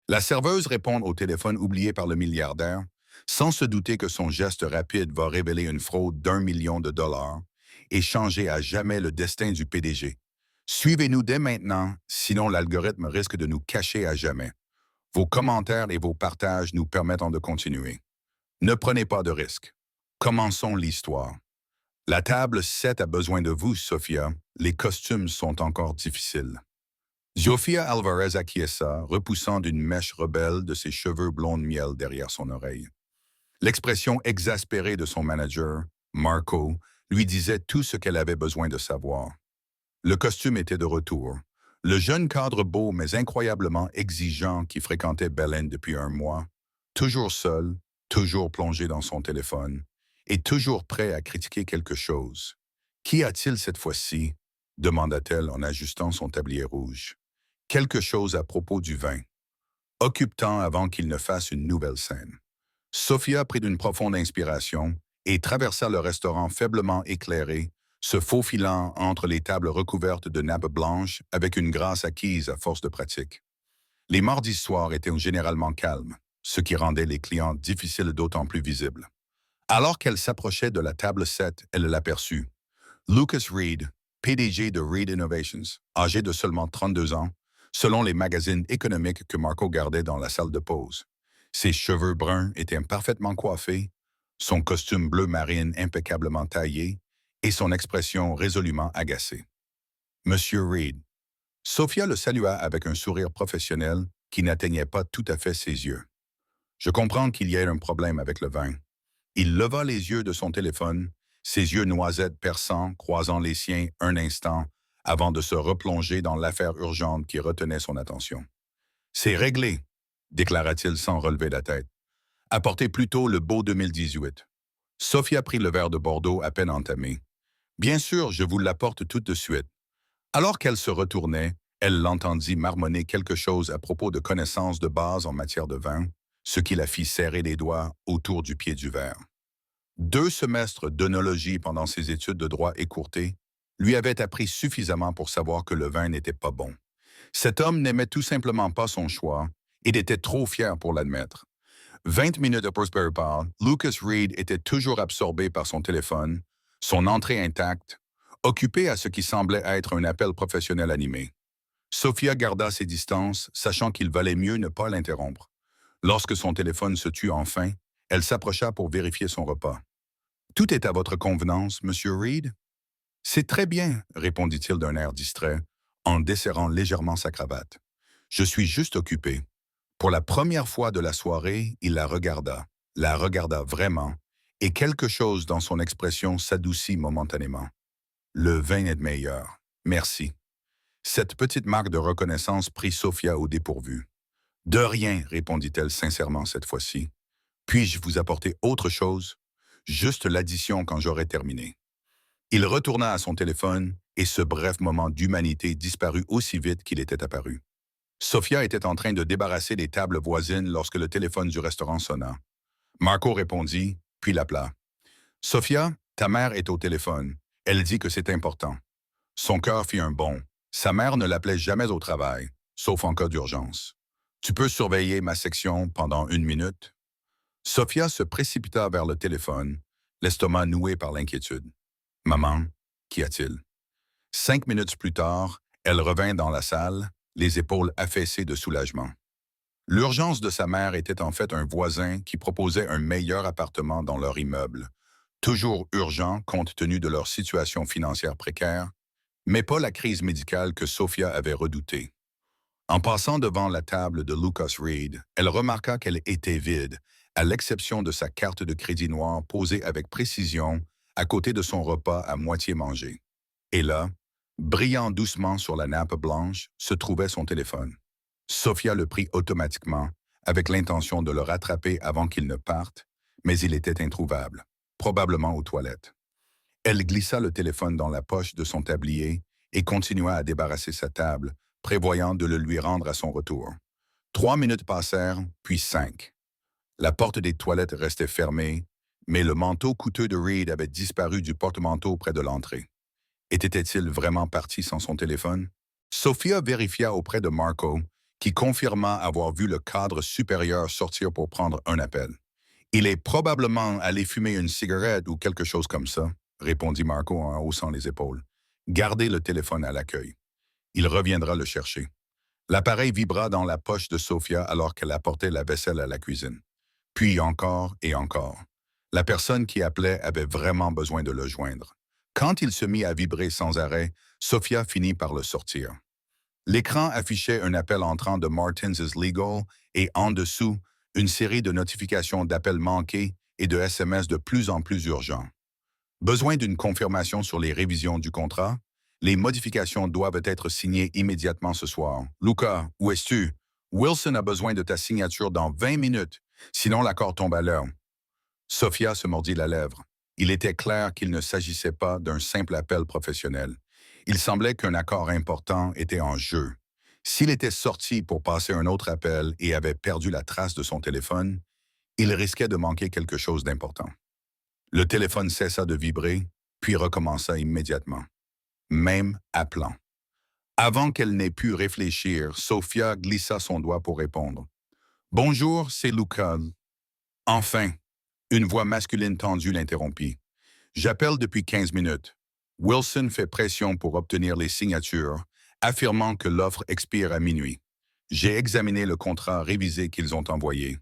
La serveuse répond au téléphone oublié par le milliardaire, sans se douter que son geste rapide va révéler une fraude d'1 million de dollars et changer à jamais le destin du PDG. Suivez-nous dès maintenant, sinon l'algorithme risque de nous cacher à jamais. Vos commentaires et vos partages nous permettent de continuer. Ne prenez pas de risques. Commençons l'histoire. La table 7 a besoin de vous, Sophia. Les costumes sont encore difficiles. Sofia Alvarez acquiesça, repoussant d'une mèche rebelle de ses cheveux blonds de miel derrière son oreille. L'expression exaspérée de son manager, Marco, lui disait tout ce qu'elle avait besoin de savoir. Le costume était de retour. Le jeune cadre beau mais incroyablement exigeant qui fréquentait Belen depuis un mois, toujours seul, toujours plongé dans son téléphone, et toujours prêt à critiquer quelque chose. Qu'y a-t-il cette fois-ci? Demanda-t-elle en ajustant son tablier rouge. Quelque chose à propos du vin. Occupe-t'en avant qu'il ne fasse une nouvelle scène. Sophia prit une profonde inspiration et traversa le restaurant faiblement éclairé, se faufilant entre les tables recouvertes de nappes blanches avec une grâce acquise à force de pratique. Les mardis soirs étaient généralement calmes, ce qui rendait les clients difficiles d'autant plus visibles. Alors qu'elle s'approchait de la table 7, elle l'aperçut. Lucas Reed, PDG de Reed Innovations, âgé de seulement 32 ans, selon les magazines économiques que Marco gardait dans la salle de pause. Ses cheveux bruns étaient parfaitement coiffés, son costume bleu marine impeccablement taillé et son expression résolument agacée. Monsieur Reed. Sophia le salua avec un sourire professionnel qui n'atteignait pas tout à fait ses yeux. Je comprends qu'il y ait un problème avec le vin. Il leva les yeux de son téléphone, ses yeux noisettes perçants croisant les siens un instant avant de se replonger dans l'affaire urgente qui retenait son attention. C'est réglé, déclara-t-il sans relever la tête. Apportez plutôt le beau 2018. Sophia prit le verre de Bordeaux à peine entamé. Bien sûr, je vous l'apporte tout de suite. Alors qu'elle se retournait, elle l'entendit marmonner quelque chose à propos de connaissances de base en matière de vin, ce qui la fit serrer les doigts autour du pied du verre. 2 semestres d'œnologie pendant ses études de droit écourtées lui avaient appris suffisamment pour savoir que le vin n'était pas bon. Cet homme n'aimait tout simplement pas son choix et était trop fier pour l'admettre. 20 minutes après ce repas, Lucas Reed était toujours absorbé par son téléphone, son entrée intacte, occupé à ce qui semblait être un appel professionnel animé. Sophia garda ses distances, sachant qu'il valait mieux ne pas l'interrompre. Lorsque son téléphone se tut enfin, elle s'approcha pour vérifier son repas. Tout est à votre convenance, Monsieur Reed? C'est très bien, répondit-il d'un air distrait, en desserrant légèrement sa cravate. Je suis juste occupé. Pour la première fois de la soirée, il la regarda vraiment, et quelque chose dans son expression s'adoucit momentanément. Le vin est meilleur. Merci. Cette petite marque de reconnaissance prit Sophia au dépourvu. De rien, répondit-elle sincèrement cette fois-ci. Puis-je vous apporter autre chose? Juste l'addition quand j'aurai terminé. Il retourna à son téléphone et ce bref moment d'humanité disparut aussi vite qu'il était apparu. Sophia était en train de débarrasser les tables voisines lorsque le téléphone du restaurant sonna. Marco répondit, puis l'appela. Sophia, ta mère est au téléphone. Elle dit que c'est important. Son cœur fit un bond. Sa mère ne l'appelait jamais au travail, sauf en cas d'urgence. Tu peux surveiller ma section pendant 1 minute? Sophia se précipita vers le téléphone, l'estomac noué par l'inquiétude. Maman, qu'y a-t-il? 5 minutes plus tard, elle revint dans la salle, les épaules affaissées de soulagement. L'urgence de sa mère était en fait un voisin qui proposait un meilleur appartement dans leur immeuble, toujours urgent compte tenu de leur situation financière précaire, mais pas la crise médicale que Sophia avait redoutée. En passant devant la table de Lucas Reed, elle remarqua qu'elle était vide, à l'exception de sa carte de crédit noire posée avec précision à côté de son repas à moitié mangé. Et là, brillant doucement sur la nappe blanche, se trouvait son téléphone. Sophia le prit automatiquement, avec l'intention de le rattraper avant qu'il ne parte, mais il était introuvable, probablement aux toilettes. Elle glissa le téléphone dans la poche de son tablier et continua à débarrasser sa table, prévoyant de le lui rendre à son retour. 3 minutes passèrent, puis 5. La porte des toilettes restait fermée, mais le manteau coûteux de Reed avait disparu du porte-manteau près de l'entrée. Était-il vraiment parti sans son téléphone? Sophia vérifia auprès de Marco, qui confirma avoir vu le cadre supérieur sortir pour prendre un appel. Il est probablement allé fumer une cigarette ou quelque chose comme ça, répondit Marco en haussant les épaules. Gardez le téléphone à l'accueil. Il reviendra le chercher. L'appareil vibra dans la poche de Sophia alors qu'elle apportait la vaisselle à la cuisine. Puis encore et encore. La personne qui appelait avait vraiment besoin de le joindre. Quand il se mit à vibrer sans arrêt, Sophia finit par le sortir. L'écran affichait un appel entrant de Martins is Legal et en dessous, une série de notifications d'appels manqués et de SMS de plus en plus urgents. Besoin d'une confirmation sur les révisions du contrat? Les modifications doivent être signées immédiatement ce soir. Luca, où es-tu? Wilson a besoin de ta signature dans 20 minutes, sinon l'accord tombe à l'heure. Sophia se mordit la lèvre. Il était clair qu'il ne s'agissait pas d'un simple appel professionnel. Il semblait qu'un accord important était en jeu. S'il était sorti pour passer un autre appel et avait perdu la trace de son téléphone, il risquait de manquer quelque chose d'important. Le téléphone cessa de vibrer, puis recommença immédiatement, même appelant. Avant qu'elle n'ait pu réfléchir, Sophia glissa son doigt pour répondre. « Bonjour, c'est Luca. » Enfin, une voix masculine tendue l'interrompit. « J'appelle depuis 15 minutes. Wilson fait pression pour obtenir les signatures, affirmant que l'offre expire à minuit. J'ai examiné le contrat révisé qu'ils ont envoyé. »«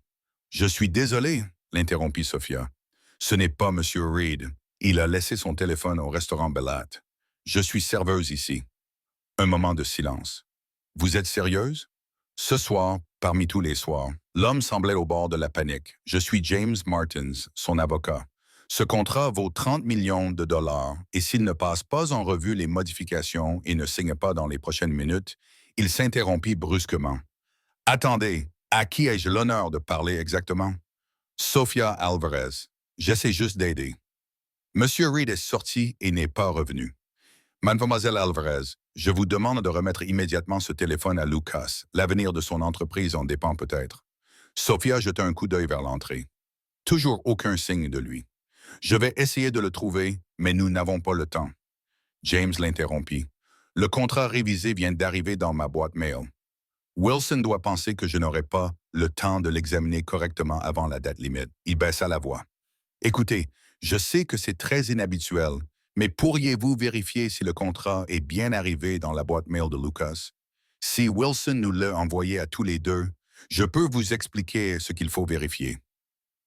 Je suis désolé, » l'interrompit Sophia. « Ce n'est pas M. Reed. Il a laissé son téléphone au restaurant Bellat. Je suis serveuse ici. » Un moment de silence. « Vous êtes sérieuse? » Ce soir, parmi tous les soirs, l'homme semblait au bord de la panique. « Je suis James Martins, son avocat. Ce contrat vaut 30 millions de dollars et s'il ne passe pas en revue les modifications et ne signe pas dans les prochaines minutes, il s'interrompit brusquement. « Attendez, à qui ai-je l'honneur de parler exactement? »« Sophia Alvarez. J'essaie juste d'aider. » Monsieur Reed est sorti et n'est pas revenu. « Mademoiselle Alvarez, je vous demande de remettre immédiatement ce téléphone à Lucas. L'avenir de son entreprise en dépend peut-être. » Sophia jeta un coup d'œil vers l'entrée. Toujours aucun signe de lui. « Je vais essayer de le trouver, mais nous n'avons pas le temps. » James l'interrompit. « Le contrat révisé vient d'arriver dans ma boîte mail. Wilson doit penser que je n'aurai pas le temps de l'examiner correctement avant la date limite. » Il baissa la voix. « Écoutez, je sais que c'est très inhabituel, mais pourriez-vous vérifier si le contrat est bien arrivé dans la boîte mail de Lucas? Si Wilson nous l'a envoyé à tous les deux, je peux vous expliquer ce qu'il faut vérifier. »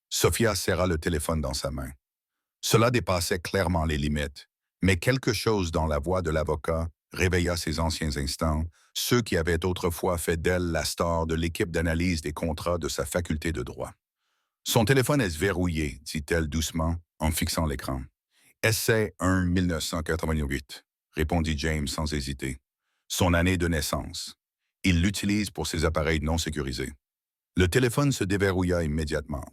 Sophia serra le téléphone dans sa main. Cela dépassait clairement les limites, mais quelque chose dans la voix de l'avocat réveilla ses anciens instincts, ceux qui avaient autrefois fait d'elle la star de l'équipe d'analyse des contrats de sa faculté de droit. « Son téléphone est verrouillé, dit-elle doucement en fixant l'écran. « Essai 1 1988, répondit James sans hésiter. Son année de naissance. Il l'utilise pour ses appareils non sécurisés. Le téléphone se déverrouilla immédiatement.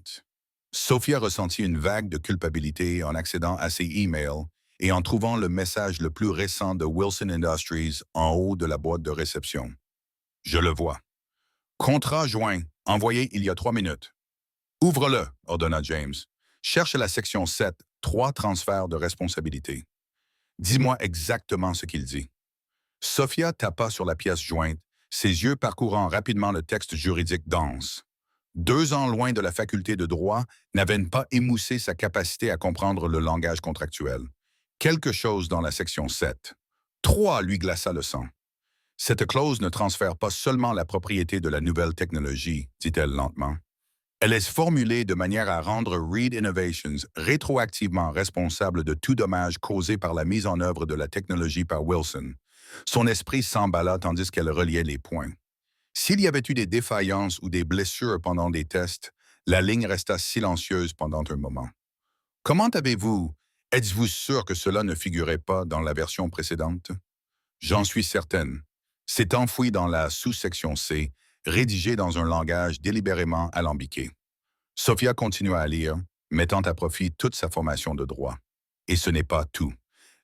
Sophia ressentit une vague de culpabilité en accédant à ses emails et en trouvant le message le plus récent de Wilson Industries en haut de la boîte de réception. « Je le vois. Contrat joint, envoyé il y a 3 minutes. »« Ouvre-le, » ordonna James. « Cherche la section 7, 3 transferts de responsabilité. Dis-moi exactement ce qu'il dit. » Sophia tapa sur la pièce jointe, ses yeux parcourant rapidement le texte juridique dense. 2 ans loin de la faculté de droit n'avaient pas émoussé sa capacité à comprendre le langage contractuel. Quelque chose dans la section 7. 3 lui glaça le sang. « Cette clause ne transfère pas seulement la propriété de la nouvelle technologie, dit-elle lentement. Elle est formulée de manière à rendre Reed Innovations rétroactivement responsable de tout dommage causé par la mise en œuvre de la technologie par Wilson. » Son esprit s'emballa tandis qu'elle reliait les points. S'il y avait eu des défaillances ou des blessures pendant des tests, la ligne resta silencieuse pendant un moment. « Comment avez-vous? Êtes-vous sûr que cela ne figurait pas dans la version précédente? »« J'en suis certaine. C'est enfoui dans la sous-section C, rédigé dans un langage délibérément alambiqué. » Sophia continua à lire, mettant à profit toute sa formation de droit. Et ce n'est pas tout.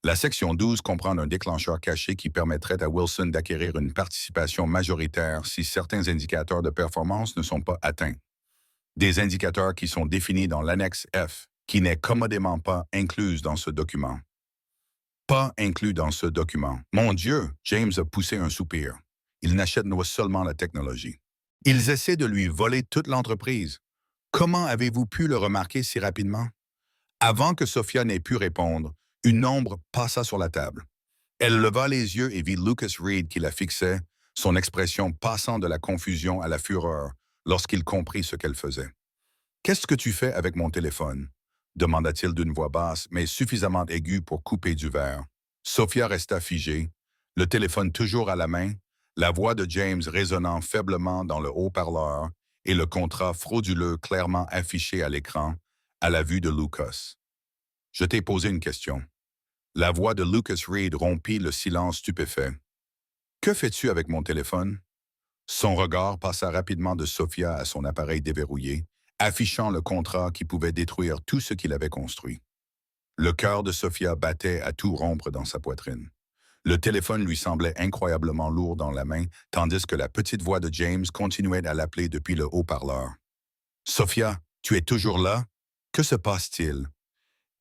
La section 12 comprend un déclencheur caché qui permettrait à Wilson d'acquérir une participation majoritaire si certains indicateurs de performance ne sont pas atteints. Des indicateurs qui sont définis dans l'annexe F, qui n'est commodément pas incluse dans ce document. Pas inclus dans ce document. Mon Dieu, James a poussé un soupir. Ils n'achètent non seulement la technologie. Ils essaient de lui voler toute l'entreprise. Comment avez-vous pu le remarquer si rapidement? Avant que Sophia n'ait pu répondre, une ombre passa sur la table. Elle leva les yeux et vit Lucas Reed qui la fixait, son expression passant de la confusion à la fureur lorsqu'il comprit ce qu'elle faisait. « Qu'est-ce que tu fais avec mon téléphone ?» demanda-t-il d'une voix basse, mais suffisamment aiguë pour couper du verre. Sophia resta figée, le téléphone toujours à la main, la voix de James résonnant faiblement dans le haut-parleur et le contrat frauduleux clairement affiché à l'écran, à la vue de Lucas. « Je t'ai posé une question. » La voix de Lucas Reed rompit le silence stupéfait. « Que fais-tu avec mon téléphone? » Son regard passa rapidement de Sophia à son appareil déverrouillé, affichant le contrat qui pouvait détruire tout ce qu'il avait construit. Le cœur de Sophia battait à tout rompre dans sa poitrine. Le téléphone lui semblait incroyablement lourd dans la main, tandis que la petite voix de James continuait à l'appeler depuis le haut-parleur. « Sophia, tu es toujours là? Que se passe-t-il? »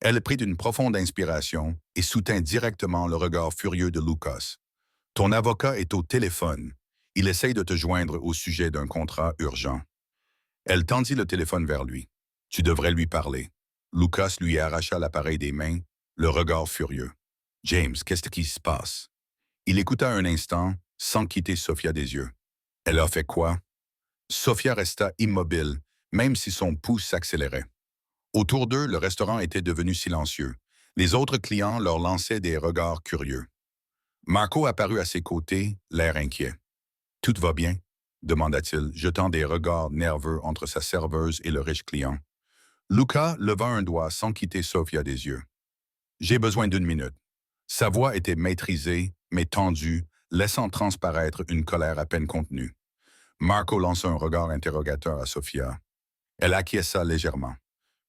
Elle prit une profonde inspiration et soutint directement le regard furieux de Lucas. « Ton avocat est au téléphone. Il essaye de te joindre au sujet d'un contrat urgent. » Elle tendit le téléphone vers lui. « Tu devrais lui parler. » Lucas lui arracha l'appareil des mains, le regard furieux. « James, qu'est-ce qui se passe? » Il écouta un instant, sans quitter Sophia des yeux. « Elle a fait quoi? » Sophia resta immobile, même si son pouls s'accélérait. Autour d'eux, le restaurant était devenu silencieux. Les autres clients leur lançaient des regards curieux. Marco apparut à ses côtés, l'air inquiet. « Tout va bien? » demanda-t-il, jetant des regards nerveux entre sa serveuse et le riche client. Luca leva un doigt sans quitter Sophia des yeux. « J'ai besoin d'une minute. » Sa voix était maîtrisée, mais tendue, laissant transparaître une colère à peine contenue. Marco lança un regard interrogateur à Sophia. Elle acquiesça légèrement.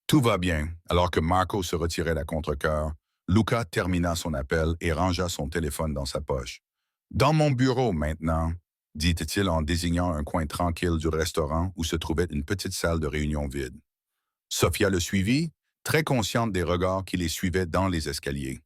Tout va bien, alors que Marco se retirait à contre-cœur. Luca termina son appel et rangea son téléphone dans sa poche. « Dans mon bureau maintenant, » dit-il en désignant un coin tranquille du restaurant où se trouvait une petite salle de réunion vide. Sophia le suivit, très consciente des regards qui les suivaient dans les escaliers.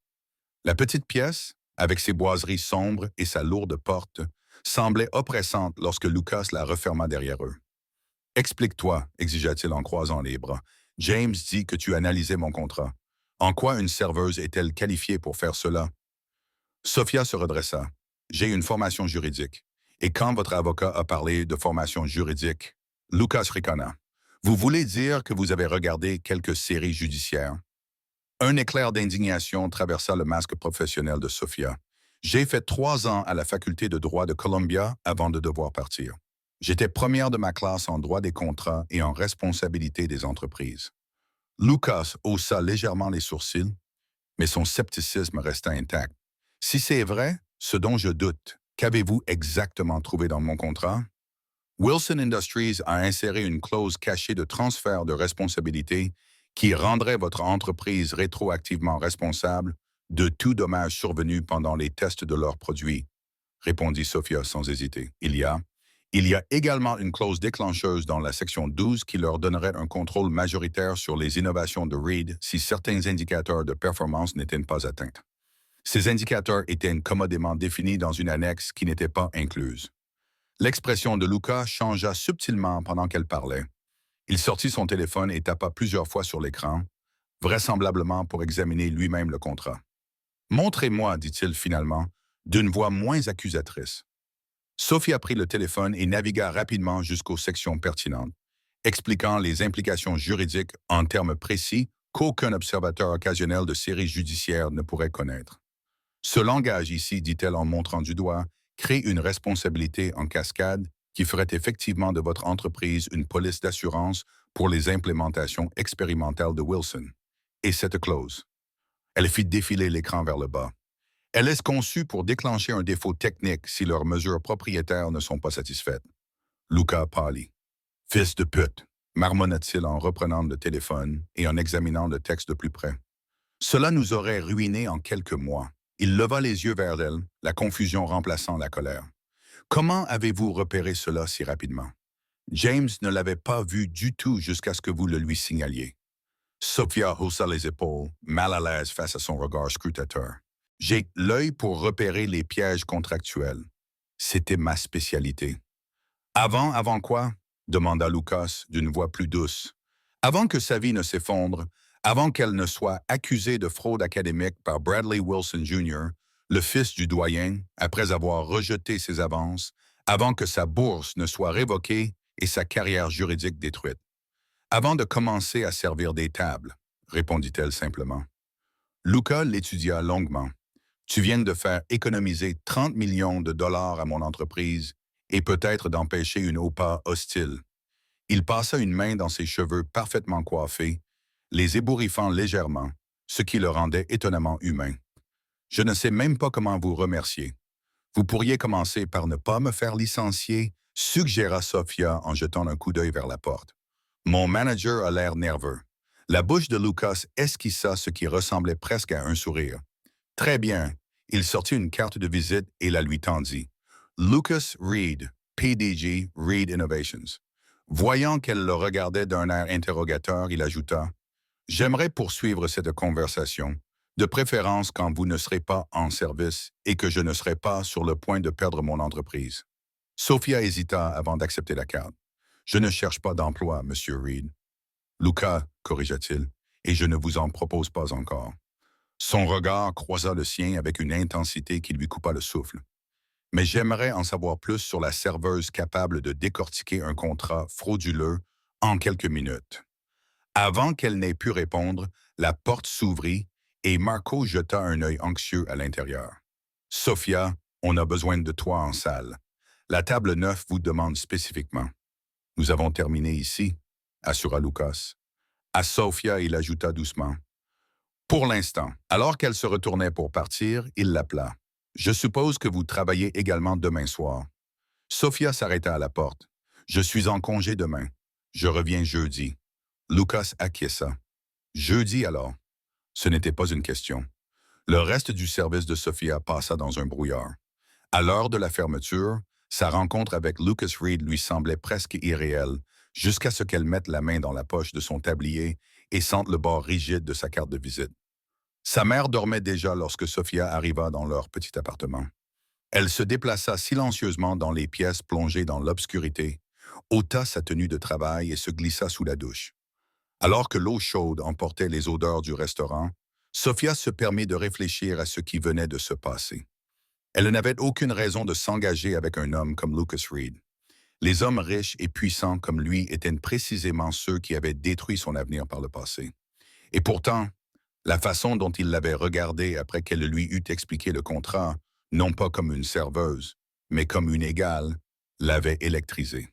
La petite pièce, avec ses boiseries sombres et sa lourde porte, semblait oppressante lorsque Lucas la referma derrière eux. « Explique-toi, » exigea-t-il en croisant les bras. « James dit que tu analysais mon contrat. En quoi une serveuse est-elle qualifiée pour faire cela? » Sophia se redressa. « J'ai une formation juridique. Et quand votre avocat a parlé de formation juridique, Lucas ricana. Vous voulez dire que vous avez regardé quelques séries judiciaires? » Un éclair d'indignation traversa le masque professionnel de Sophia. « J'ai fait 3 ans à la faculté de droit de Columbia avant de devoir partir. J'étais première de ma classe en droit des contrats et en responsabilité des entreprises. » Lucas haussa légèrement les sourcils, mais son scepticisme resta intact. « Si c'est vrai, ce dont je doute, qu'avez-vous exactement trouvé dans mon contrat? » Wilson Industries a inséré une clause cachée de transfert de responsabilité qui rendrait votre entreprise rétroactivement responsable de tout dommage survenu pendant les tests de leurs produits, répondit Sophia sans hésiter. Il y a également une clause déclencheuse dans la section 12 qui leur donnerait un contrôle majoritaire sur les innovations de Reed si certains indicateurs de performance n'étaient pas atteints. Ces indicateurs étaient commodément définis dans une annexe qui n'était pas incluse. L'expression de Luca changea subtilement pendant qu'elle parlait. Il sortit son téléphone et tapa plusieurs fois sur l'écran, vraisemblablement pour examiner lui-même le contrat. « Montrez-moi, dit-il finalement, d'une voix moins accusatrice. » Sophia prit le téléphone et navigua rapidement jusqu'aux sections pertinentes, expliquant les implications juridiques en termes précis qu'aucun observateur occasionnel de séries judiciaires ne pourrait connaître. Ce langage ici, dit-elle en montrant du doigt, crée une responsabilité en cascade qui ferait effectivement de votre entreprise une police d'assurance pour les implémentations expérimentales de Wilson. Et cette clause. Elle fit défiler l'écran vers le bas. Elle est conçue pour déclencher un défaut technique si leurs mesures propriétaires ne sont pas satisfaites. Luca pâlit. « Fils de pute !» marmonna-t-il en reprenant le téléphone et en examinant le texte de plus près. « Cela nous aurait ruinés en quelques mois. » Il leva les yeux vers elle, la confusion remplaçant la colère. « Comment avez-vous repéré cela si rapidement? » James ne l'avait pas vu du tout jusqu'à ce que vous le lui signaliez. Sophia haussa les épaules, mal à l'aise face à son regard scrutateur. « J'ai l'œil pour repérer les pièges contractuels. C'était ma spécialité. Avant quoi? Demanda Lucas d'une voix plus douce. Avant que sa vie ne s'effondre, avant qu'elle ne soit accusée de fraude académique par Bradley Wilson Jr., le fils du doyen, après avoir rejeté ses avances, avant que sa bourse ne soit révoquée et sa carrière juridique détruite. Avant de commencer à servir des tables, répondit-elle simplement. Luca l'étudia longuement. Tu viens de faire économiser 30 millions de dollars à mon entreprise et peut-être d'empêcher une OPA hostile. Il passa une main dans ses cheveux parfaitement coiffés, les ébouriffant légèrement, ce qui le rendait étonnamment humain. Je ne sais même pas comment vous remercier. Vous pourriez commencer par ne pas me faire licencier, suggéra Sophia en jetant un coup d'œil vers la porte. Mon manager a l'air nerveux. La bouche de Lucas esquissa ce qui ressemblait presque à un sourire. Très bien. Il sortit une carte de visite et la lui tendit. Lucas Reed, PDG Reed Innovations. Voyant qu'elle le regardait d'un air interrogateur, il ajouta « J'aimerais poursuivre cette conversation, de préférence quand vous ne serez pas en service et que je ne serai pas sur le point de perdre mon entreprise. » Sophia hésita avant d'accepter la carte. « Je ne cherche pas d'emploi, Monsieur Reed. »« Lucas, corrigea-t-il, et je ne vous en propose pas encore. » Son regard croisa le sien avec une intensité qui lui coupa le souffle. « Mais j'aimerais en savoir plus sur la serveuse capable de décortiquer un contrat frauduleux en quelques minutes. » Avant qu'elle n'ait pu répondre, la porte s'ouvrit et Marco jeta un œil anxieux à l'intérieur. « Sophia, on a besoin de toi en salle. La table 9 vous demande spécifiquement. »« Nous avons terminé ici, » assura Lucas. À Sophia, il ajouta doucement. « Pour l'instant. » Alors qu'elle se retournait pour partir, il l'appela. « Je suppose que vous travaillez également demain soir. » Sophia s'arrêta à la porte. « Je suis en congé demain. Je reviens jeudi. » Lucas acquiesça. « Jeudi alors? » Ce n'était pas une question. Le reste du service de Sophia passa dans un brouillard. À l'heure de la fermeture, sa rencontre avec Lucas Reed lui semblait presque irréelle, jusqu'à ce qu'elle mette la main dans la poche de son tablier et sente le bord rigide de sa carte de visite. Sa mère dormait déjà lorsque Sophia arriva dans leur petit appartement. Elle se déplaça silencieusement dans les pièces plongées dans l'obscurité, ôta sa tenue de travail et se glissa sous la douche. Alors que l'eau chaude emportait les odeurs du restaurant, Sophia se permit de réfléchir à ce qui venait de se passer. Elle n'avait aucune raison de s'engager avec un homme comme Lucas Reed. Les hommes riches et puissants comme lui étaient précisément ceux qui avaient détruit son avenir par le passé. Et pourtant, la façon dont il l'avait regardée après qu'elle lui eut expliqué le contrat, non pas comme une serveuse, mais comme une égale, l'avait électrisée.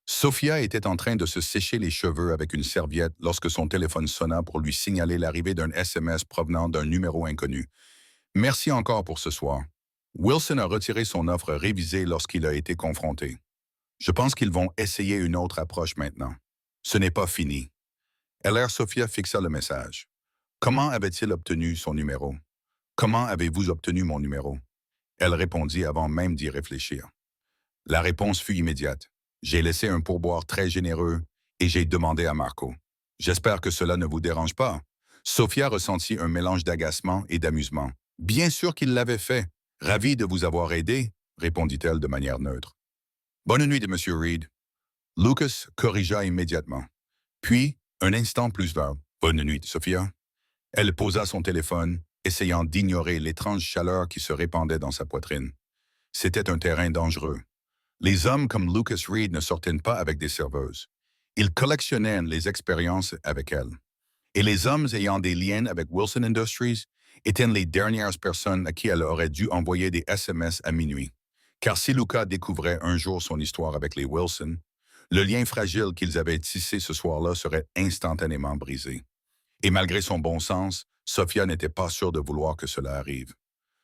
Sophia était en train de se sécher les cheveux avec une serviette lorsque son téléphone sonna pour lui signaler l'arrivée d'un SMS provenant d'un numéro inconnu. « Merci encore pour ce soir. » Wilson a retiré son offre révisée lorsqu'il a été confronté. « Je pense qu'ils vont essayer une autre approche maintenant. Ce n'est pas fini. » LR Sophia fixa le message. « Comment avait-il obtenu son numéro? Comment avez-vous obtenu mon numéro? » Elle répondit avant même d'y réfléchir. La réponse fut immédiate. J'ai laissé un pourboire très généreux et j'ai demandé à Marco. J'espère que cela ne vous dérange pas. Sophia ressentit un mélange d'agacement et d'amusement. Bien sûr qu'il l'avait fait. Ravi de vous avoir aidé, répondit-elle de manière neutre. Bonne nuit, M. Reed. Lucas corrigea immédiatement. Puis, un instant plus tard, bonne nuit, Sophia. Elle posa son téléphone, essayant d'ignorer l'étrange chaleur qui se répandait dans sa poitrine. C'était un terrain dangereux. Les hommes comme Lucas Reed ne sortaient pas avec des serveuses. Ils collectionnaient les expériences avec elles. Et les hommes ayant des liens avec Wilson Industries étaient les dernières personnes à qui elle aurait dû envoyer des SMS à minuit. Car si Lucas découvrait un jour son histoire avec les Wilson, le lien fragile qu'ils avaient tissé ce soir-là serait instantanément brisé. Et malgré son bon sens, Sophia n'était pas sûre de vouloir que cela arrive.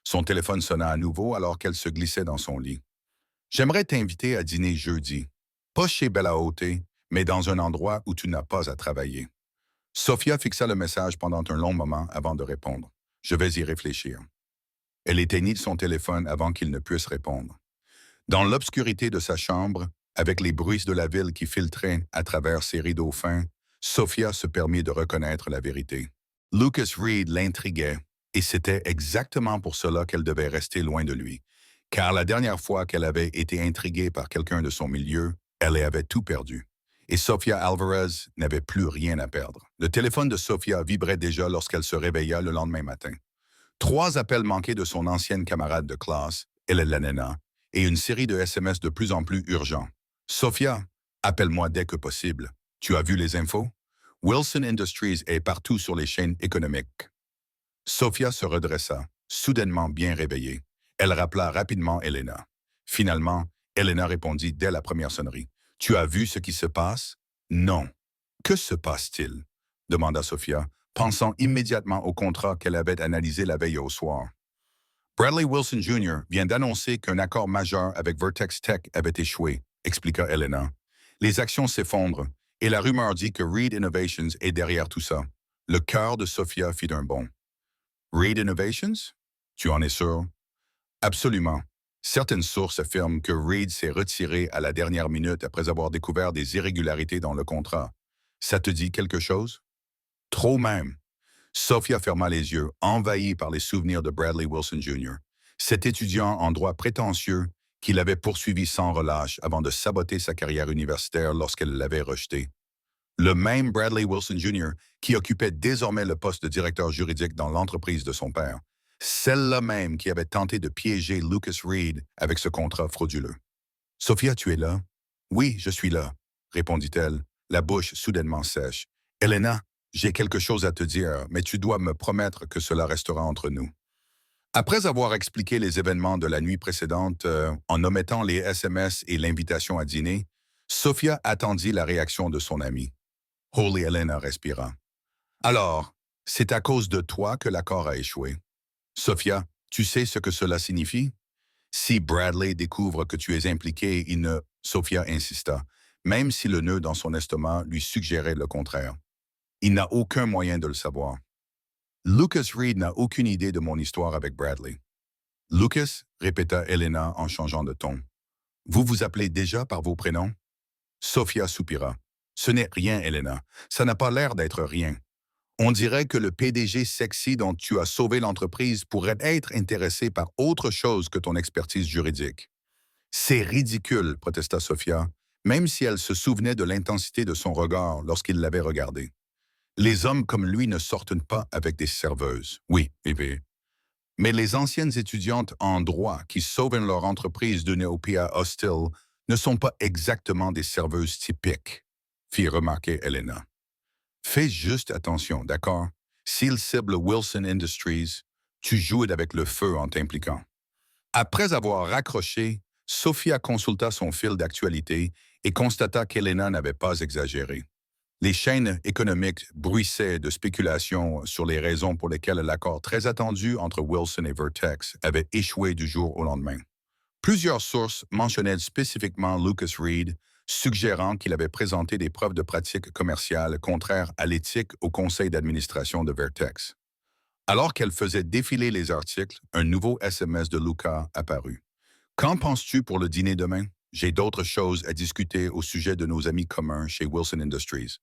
Son téléphone sonna à nouveau alors qu'elle se glissait dans son lit. « J'aimerais t'inviter à dîner jeudi. Pas chez Bella Haute, mais dans un endroit où tu n'as pas à travailler. » Sophia fixa le message pendant un long moment avant de répondre. « Je vais y réfléchir. » Elle éteignit son téléphone avant qu'il ne puisse répondre. Dans l'obscurité de sa chambre, avec les bruits de la ville qui filtraient à travers ses rideaux fins, Sophia se permit de reconnaître la vérité. Lucas Reed l'intriguait, et c'était exactement pour cela qu'elle devait rester loin de lui. car la dernière fois qu'elle avait été intriguée par quelqu'un de son milieu, elle avait tout perdu. Et Sofia Alvarez n'avait plus rien à perdre. Le téléphone de Sofia vibrait déjà lorsqu'elle se réveilla le lendemain matin. 3 appels manqués de son ancienne camarade de classe, Elena, et une série de SMS de plus en plus urgents. Sofia, appelle-moi dès que possible. Tu as vu les infos? Wilson Industries est partout sur les chaînes économiques. Sofia se redressa, soudainement bien réveillée. Elle rappela rapidement Elena. Finalement, Elena répondit dès la première sonnerie. Tu as vu ce qui se passe? Non. Que se passe-t-il? Demanda Sofia, pensant immédiatement au contrat qu'elle avait analysé la veille au soir. Bradley Wilson Jr. vient d'annoncer qu'un accord majeur avec Vertex Tech avait échoué, expliqua Elena. Les actions s'effondrent et la rumeur dit que Reed Innovations est derrière tout ça. Le cœur de Sofia fit un bond. Reed Innovations? Tu en es sûr? Absolument. Certaines sources affirment que Reed s'est retiré à la dernière minute après avoir découvert des irrégularités dans le contrat. Ça te dit quelque chose? Trop même. Sophia ferma les yeux, envahie par les souvenirs de Bradley Wilson Jr., cet étudiant en droit prétentieux qui l'avait poursuivi sans relâche avant de saboter sa carrière universitaire lorsqu'elle l'avait rejeté. Le même Bradley Wilson Jr. qui occupait désormais le poste de directeur juridique dans l'entreprise de son père. Celle-là même qui avait tenté de piéger Lucas Reed avec ce contrat frauduleux. « Sophia, tu es là? »« Oui, je suis là, » répondit-elle, la bouche soudainement sèche. « Elena, j'ai quelque chose à te dire, mais tu dois me promettre que cela restera entre nous. » Après avoir expliqué les événements de la nuit précédente en omettant les SMS et l'invitation à dîner, Sophia attendit la réaction de son amie. Holy Elena respira. « Alors, c'est à cause de toi que l'accord a échoué. Sophia, tu sais ce que cela signifie? Si Bradley découvre que tu es impliqué, il ne... » Sophia insista, même si le nœud dans son estomac lui suggérait le contraire. Il n'a aucun moyen de le savoir. Lucas Reed n'a aucune idée de mon histoire avec Bradley. Lucas, répéta Elena en changeant de ton. Vous vous appelez déjà par vos prénoms? Sophia soupira. Ce n'est rien, Elena. Ça n'a pas l'air d'être rien. On dirait que le PDG sexy dont tu as sauvé l'entreprise pourrait être intéressé par autre chose que ton expertise juridique. C'est ridicule, protesta Sophia, même si elle se souvenait de l'intensité de son regard lorsqu'il l'avait regardée. Les hommes comme lui ne sortent pas avec des serveuses. Oui, bébé. Mais les anciennes étudiantes en droit qui sauvent leur entreprise d'une OPA hostile ne sont pas exactement des serveuses typiques, fit remarquer Elena. Fais juste attention, d'accord? S'il cible Wilson Industries, tu joues avec le feu en t'impliquant. Après avoir raccroché, Sophia consulta son fil d'actualité et constata qu'Elena n'avait pas exagéré. Les chaînes économiques bruissaient de spéculations sur les raisons pour lesquelles l'accord très attendu entre Wilson et Vertex avait échoué du jour au lendemain. Plusieurs sources mentionnaient spécifiquement Lucas Reed, suggérant qu'il avait présenté des preuves de pratiques commerciales contraires à l'éthique au conseil d'administration de Vertex. Alors qu'elle faisait défiler les articles, un nouveau SMS de Luca apparut. « Qu'en penses-tu pour le dîner demain? J'ai d'autres choses à discuter au sujet de nos amis communs chez Wilson Industries. »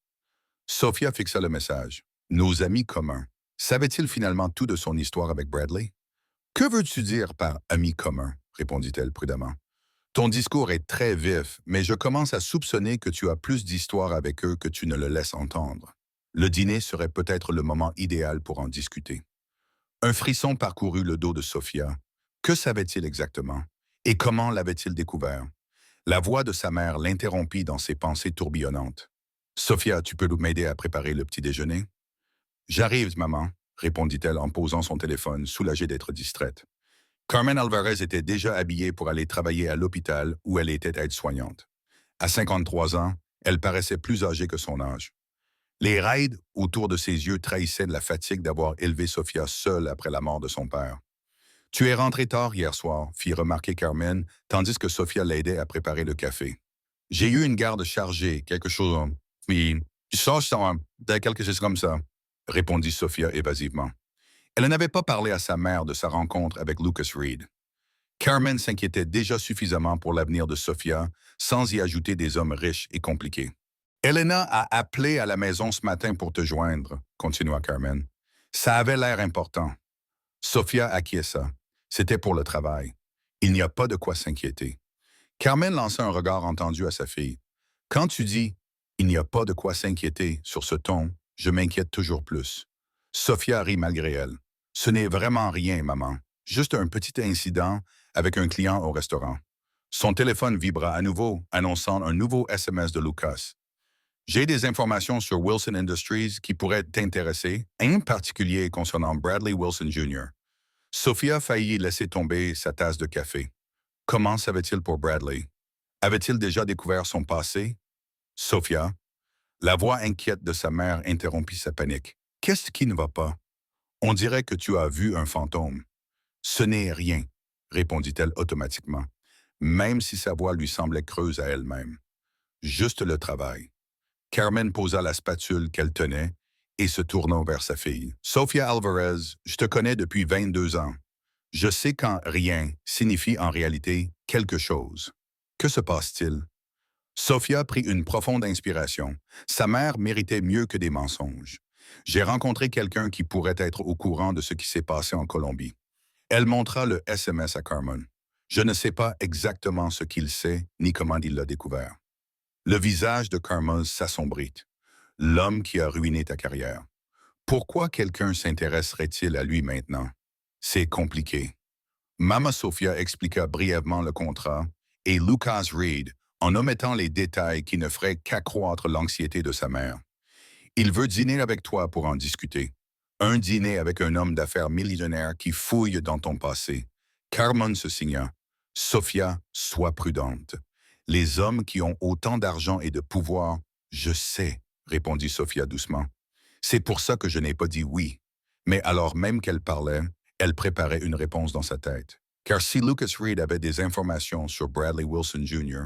Sophia fixa le message. « Nos amis communs. » Savait-il finalement tout de son histoire avec Bradley? « Que veux-tu dire par « amis communs » répondit-elle prudemment. « Ton discours est très vif, mais je commence à soupçonner que tu as plus d'histoire avec eux que tu ne le laisses entendre. Le dîner serait peut-être le moment idéal pour en discuter. » Un frisson parcourut le dos de Sophia. Que savait-il exactement? Et comment l'avait-il découvert? La voix de sa mère l'interrompit dans ses pensées tourbillonnantes. « Sophia, tu peux m'aider à préparer le petit déjeuner? »« J'arrive, maman, » répondit-elle en posant son téléphone, soulagée d'être distraite. Carmen Alvarez était déjà habillée pour aller travailler à l'hôpital où elle était aide-soignante. À 53 ans, elle paraissait plus âgée que son âge. Les raids autour de ses yeux trahissaient la fatigue d'avoir élevé Sophia seule après la mort de son père. « Tu es rentré tard hier soir », fit remarquer Carmen, tandis que Sophia l'aidait à préparer le café. « J'ai eu une garde chargée, quelque chose... Oui, quelque chose comme ça », répondit Sophia évasivement. Elle n'avait pas parlé à sa mère de sa rencontre avec Lucas Reed. Carmen s'inquiétait déjà suffisamment pour l'avenir de Sophia, sans y ajouter des hommes riches et compliqués. « Elena a appelé à la maison ce matin pour te joindre », continua Carmen. « Ça avait l'air important. » Sophia acquiesça. C'était pour le travail. Il n'y a pas de quoi s'inquiéter. Carmen lança un regard entendu à sa fille. Quand tu dis « il n'y a pas de quoi s'inquiéter » sur ce ton, je m'inquiète toujours plus. Sophia rit malgré elle. Ce n'est vraiment rien, maman. Juste un petit incident avec un client au restaurant. Son téléphone vibra à nouveau, annonçant un nouveau SMS de Lucas. J'ai des informations sur Wilson Industries qui pourraient t'intéresser, en particulier concernant Bradley Wilson Jr. Sophia faillit laisser tomber sa tasse de café. Comment savait-il pour Bradley? Avait-il déjà découvert son passé? Sophia, la voix inquiète de sa mère interrompit sa panique. Qu'est-ce qui ne va pas? On dirait que tu as vu un fantôme. Ce n'est rien, répondit-elle automatiquement, même si sa voix lui semblait creuse à elle-même. Juste le travail. Carmen posa la spatule qu'elle tenait et se tourna vers sa fille. Sophia Alvarez, je te connais depuis 22 ans. Je sais quand rien signifie en réalité quelque chose. Que se passe-t-il? Sophia prit une profonde inspiration. Sa mère méritait mieux que des mensonges. J'ai rencontré quelqu'un qui pourrait être au courant de ce qui s'est passé en Colombie. Elle montra le SMS à Carmen. Je ne sais pas exactement ce qu'il sait ni comment il l'a découvert. Le visage de Carmen s'assombrit. L'homme qui a ruiné ta carrière. Pourquoi quelqu'un s'intéresserait-il à lui maintenant? C'est compliqué. Mama Sophia expliqua brièvement le contrat et Lucas Reed, en omettant les détails qui ne feraient qu'accroître l'anxiété de sa mère. Il veut dîner avec toi pour en discuter. Un dîner avec un homme d'affaires millionnaire qui fouille dans ton passé. Carmen se signa. Sophia, sois prudente. Les hommes qui ont autant d'argent et de pouvoir, je sais, répondit Sophia doucement. C'est pour ça que je n'ai pas dit oui. Mais alors même qu'elle parlait, elle préparait une réponse dans sa tête. Car si Lucas Reed avait des informations sur Bradley Wilson Jr.,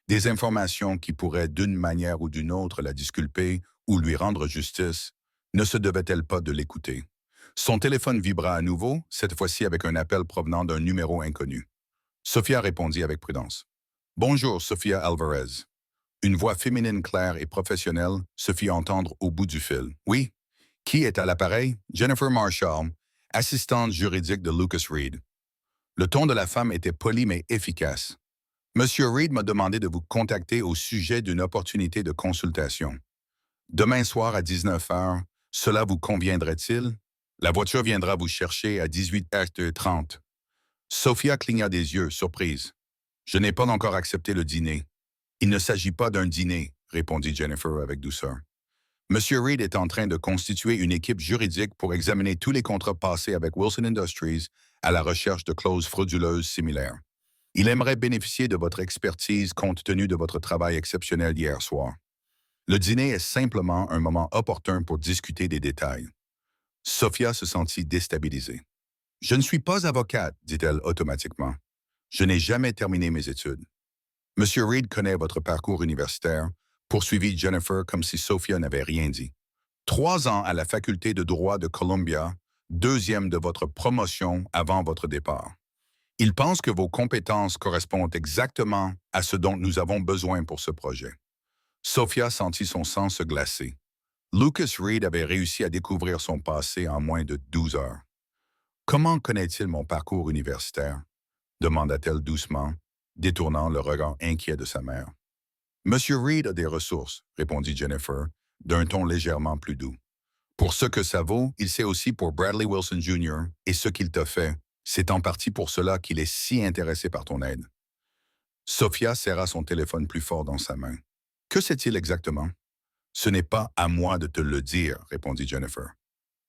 des informations qui pourraient d'une manière ou d'une autre la disculper ou lui rendre justice, ne se devait-elle pas de l'écouter? Son téléphone vibra à nouveau, cette fois-ci avec un appel provenant d'un numéro inconnu. Sophia répondit avec prudence. Bonjour, Sophia Alvarez. Une voix féminine claire et professionnelle se fit entendre au bout du fil. Oui. Qui est à l'appareil? Jennifer Marshall, assistante juridique de Lucas Reed. Le ton de la femme était poli mais efficace. Monsieur Reed m'a demandé de vous contacter au sujet d'une opportunité de consultation. Demain soir à 19 heures, cela vous conviendrait-il? La voiture viendra vous chercher à 18h30. Sophia cligna des yeux, surprise. Je n'ai pas encore accepté le dîner. Il ne s'agit pas d'un dîner, répondit Jennifer avec douceur. Monsieur Reed est en train de constituer une équipe juridique pour examiner tous les contrats passés avec Wilson Industries à la recherche de clauses frauduleuses similaires. Il aimerait bénéficier de votre expertise compte tenu de votre travail exceptionnel hier soir. Le dîner est simplement un moment opportun pour discuter des détails. Sophia se sentit déstabilisée. Je ne suis pas avocate, dit-elle automatiquement. Je n'ai jamais terminé mes études. Monsieur Reed connaît votre parcours universitaire, poursuivit Jennifer comme si Sophia n'avait rien dit. 3 ans à la faculté de droit de Columbia, 2e de votre promotion avant votre départ. Il pense que vos compétences correspondent exactement à ce dont nous avons besoin pour ce projet. Sophia sentit son sang se glacer. Lucas Reed avait réussi à découvrir son passé en moins de 12 heures. Comment connaît-il mon parcours universitaire? Demanda-t-elle doucement, détournant le regard inquiet de sa mère. Monsieur Reed a des ressources, répondit Jennifer, d'un ton légèrement plus doux. Pour ce que ça vaut, il sait aussi pour Bradley Wilson Jr. et ce qu'il t'a fait. C'est en partie pour cela qu'il est si intéressé par ton aide. Sophia serra son téléphone plus fort dans sa main. Que sait-il exactement? Ce n'est pas à moi de te le dire, répondit Jennifer.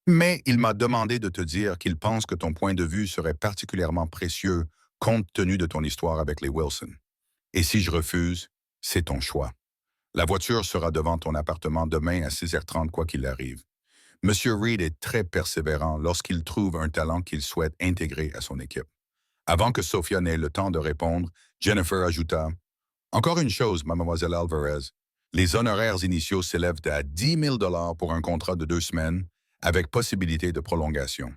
Mais il m'a demandé de te dire qu'il pense que ton point de vue serait particulièrement précieux compte tenu de ton histoire avec les Wilson. Et si je refuse, c'est ton choix. La voiture sera devant ton appartement demain à 6h30 quoi qu'il arrive. Monsieur Reed est très persévérant lorsqu'il trouve un talent qu'il souhaite intégrer à son équipe. Avant que Sophia n'ait le temps de répondre, Jennifer ajouta « Encore une chose, mademoiselle Alvarez. Les honoraires initiaux s'élèvent à 10 000 $ pour un contrat de 2 semaines, avec possibilité de prolongation.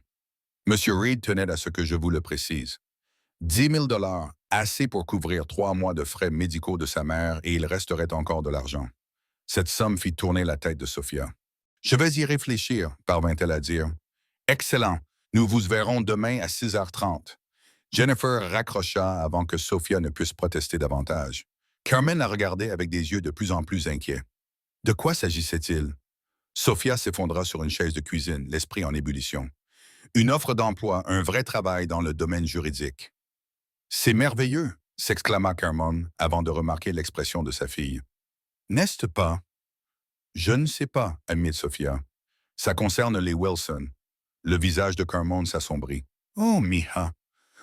Monsieur Reed tenait à ce que je vous le précise. 10 000 $, assez pour couvrir 3 mois de frais médicaux de sa mère et il resterait encore de l'argent. » Cette somme fit tourner la tête de Sophia. « Je vais y réfléchir, parvint-elle à dire. « Excellent. Nous vous verrons demain à 6h30. Jennifer raccrocha avant que Sophia ne puisse protester davantage. Carmen la regardait avec des yeux de plus en plus inquiets. De quoi s'agissait-il? Sophia s'effondra sur une chaise de cuisine, l'esprit en ébullition. Une offre d'emploi, un vrai travail dans le domaine juridique. C'est merveilleux, s'exclama Carmen avant de remarquer l'expression de sa fille. N'est-ce pas? Je ne sais pas, admit Sophia. Ça concerne les Wilson. Le visage de Carmen s'assombrit. Oh, Mija,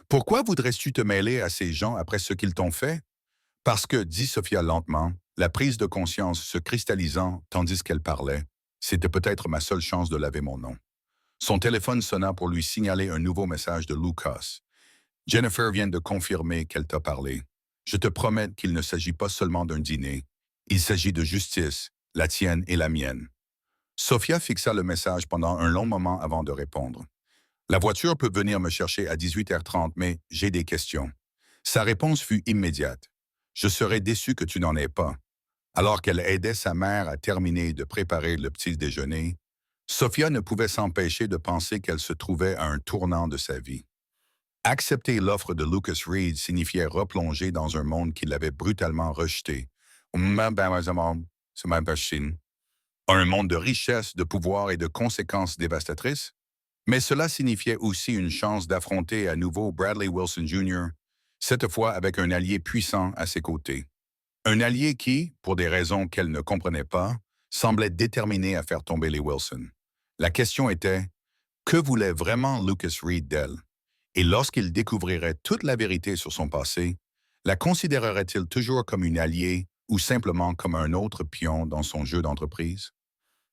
pourquoi voudrais-tu te mêler à ces gens après ce qu'ils t'ont fait? Parce que, dit Sophia lentement, la prise de conscience se cristallisant tandis qu'elle parlait, c'était peut-être ma seule chance de laver mon nom. Son téléphone sonna pour lui signaler un nouveau message de Lucas. Jennifer vient de confirmer qu'elle t'a parlé. Je te promets qu'il ne s'agit pas seulement d'un dîner. Il s'agit de justice, la tienne et la mienne. Sophia fixa le message pendant un long moment avant de répondre. La voiture peut venir me chercher à 18h30, mais j'ai des questions. Sa réponse fut immédiate. Je serais déçu que tu n'en aies pas. Alors qu'elle aidait sa mère à terminer de préparer le petit déjeuner, Sophia ne pouvait s'empêcher de penser qu'elle se trouvait à un tournant de sa vie. Accepter l'offre de Lucas Reed signifiait replonger dans un monde qui l'avait brutalement rejeté. Un monde de richesse, de pouvoir et de conséquences dévastatrices. Mais cela signifiait aussi une chance d'affronter à nouveau Bradley Wilson Jr., cette fois avec un allié puissant à ses côtés. Un allié qui, pour des raisons qu'elle ne comprenait pas, semblait déterminé à faire tomber les Wilson. La question était, que voulait vraiment Lucas Reed d'elle? Et lorsqu'il découvrirait toute la vérité sur son passé, la considérerait-il toujours comme une alliée ou simplement comme un autre pion dans son jeu d'entreprise?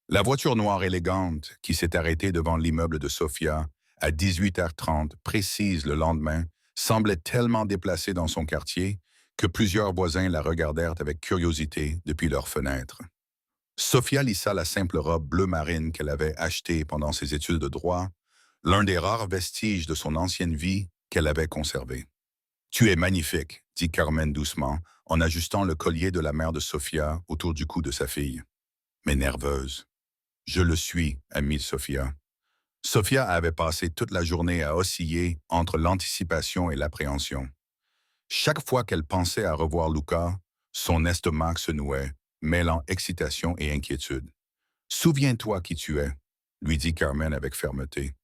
La voiture noire élégante qui s'est arrêtée devant l'immeuble de Sophia à 18h30 précise le lendemain semblait tellement déplacée dans son quartier que plusieurs voisins la regardèrent avec curiosité depuis leurs fenêtres. Sophia lissa la simple robe bleu marine qu'elle avait achetée pendant ses études de droit, l'un des rares vestiges de son ancienne vie qu'elle avait conservé. « Tu es magnifique », dit Carmen doucement, en ajustant le collier de la mère de Sophia autour du cou de sa fille. Mais nerveuse. « Je le suis », admit Sophia. Sophia avait passé toute la journée à osciller entre l'anticipation et l'appréhension. Chaque fois qu'elle pensait à revoir Luca, son estomac se nouait, mêlant excitation et inquiétude. « Souviens-toi qui tu es », lui dit Carmen avec fermeté.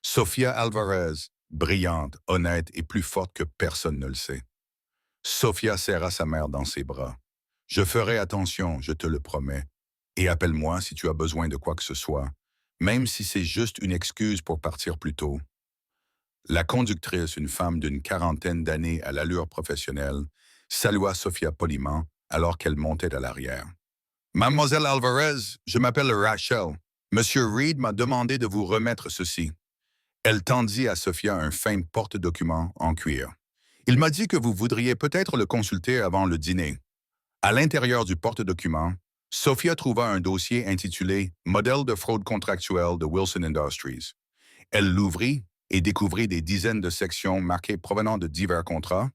Sofia Alvarez, brillante, honnête et plus forte que personne ne le sait. Sophia serra sa mère dans ses bras. « Je ferai attention, je te le promets. Et appelle-moi si tu as besoin de quoi que ce soit, même si c'est juste une excuse pour partir plus tôt. » La conductrice, une femme d'une quarantaine d'années à l'allure professionnelle, salua Sophia poliment alors qu'elle montait à l'arrière. « Mademoiselle Alvarez, je m'appelle Rachel. Monsieur Reed m'a demandé de vous remettre ceci. » Elle tendit à Sophia un fin porte-document en cuir. « Il m'a dit que vous voudriez peut-être le consulter avant le dîner. » À l'intérieur du porte-document, Sophia trouva un dossier intitulé « Modèle de fraude contractuelle de Wilson Industries ». Elle l'ouvrit et découvrit des dizaines de sections marquées provenant de divers contrats,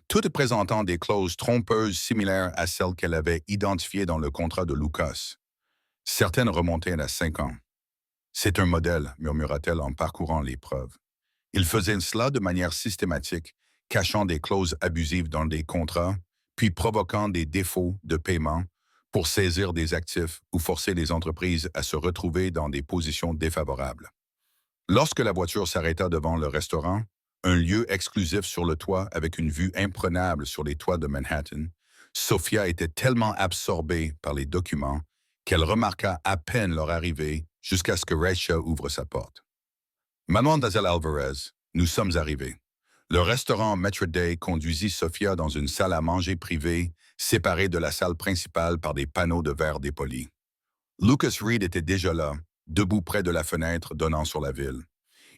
toutes présentant des clauses trompeuses similaires à celles qu'elle avait identifiées dans le contrat de Lucas. Certaines remontaient à 5 ans. « C'est un modèle », murmura-t-elle en parcourant les preuves. Il faisait cela de manière systématique, cachant des clauses abusives dans des contrats, puis provoquant des défauts de paiement pour saisir des actifs ou forcer les entreprises à se retrouver dans des positions défavorables. Lorsque la voiture s'arrêta devant le restaurant, un lieu exclusif sur le toit avec une vue imprenable sur les toits de Manhattan, Sophia était tellement absorbée par les documents qu'elle remarqua à peine leur arrivée jusqu'à ce que Rachel ouvre sa porte. « Mademoiselle Alvarez, nous sommes arrivés. » Le restaurant Metra Day conduisit Sophia dans une salle à manger privée, séparée de la salle principale par des panneaux de verre dépolis. Lucas Reed était déjà là, debout près de la fenêtre donnant sur la ville.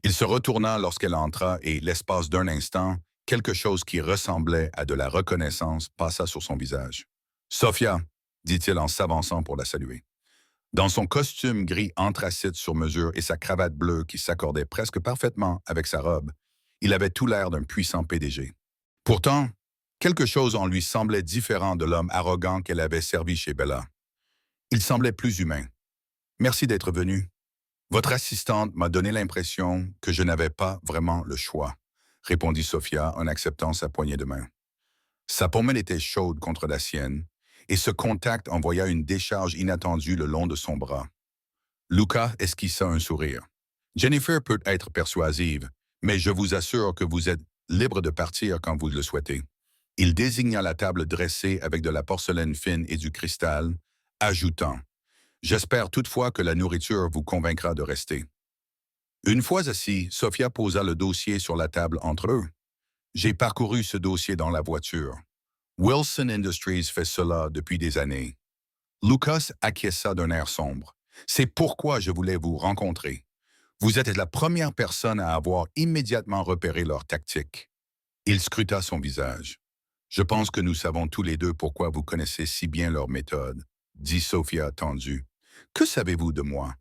Il se retourna lorsqu'elle entra et, l'espace d'un instant, quelque chose qui ressemblait à de la reconnaissance passa sur son visage. « Sophia », dit-il en s'avançant pour la saluer. Dans son costume gris anthracite sur mesure et sa cravate bleue qui s'accordait presque parfaitement avec sa robe, il avait tout l'air d'un puissant PDG. Pourtant, quelque chose en lui semblait différent de l'homme arrogant qu'elle avait servi chez Bella. Il semblait plus humain. « Merci d'être venu. Votre assistante m'a donné l'impression que je n'avais pas vraiment le choix. » répondit Sophia en acceptant sa poignée de main. Sa pommelle était chaude contre la sienne, et ce contact envoya une décharge inattendue le long de son bras. Lucas esquissa un sourire. Jennifer peut être persuasive, mais je vous assure que vous êtes libre de partir quand vous le souhaitez. Il désigna la table dressée avec de la porcelaine fine et du cristal, ajoutant « J'espère toutefois que la nourriture vous convaincra de rester. » Une fois assis, Sophia posa le dossier sur la table entre eux. J'ai parcouru ce dossier dans la voiture. Wilson Industries fait cela depuis des années. Lucas acquiesça d'un air sombre. C'est pourquoi je voulais vous rencontrer. Vous êtes la première personne à avoir immédiatement repéré leur tactique. Il scruta son visage. Je pense que nous savons tous les deux pourquoi vous connaissez si bien leur méthode, dit Sophia tendue. Que savez-vous de moi?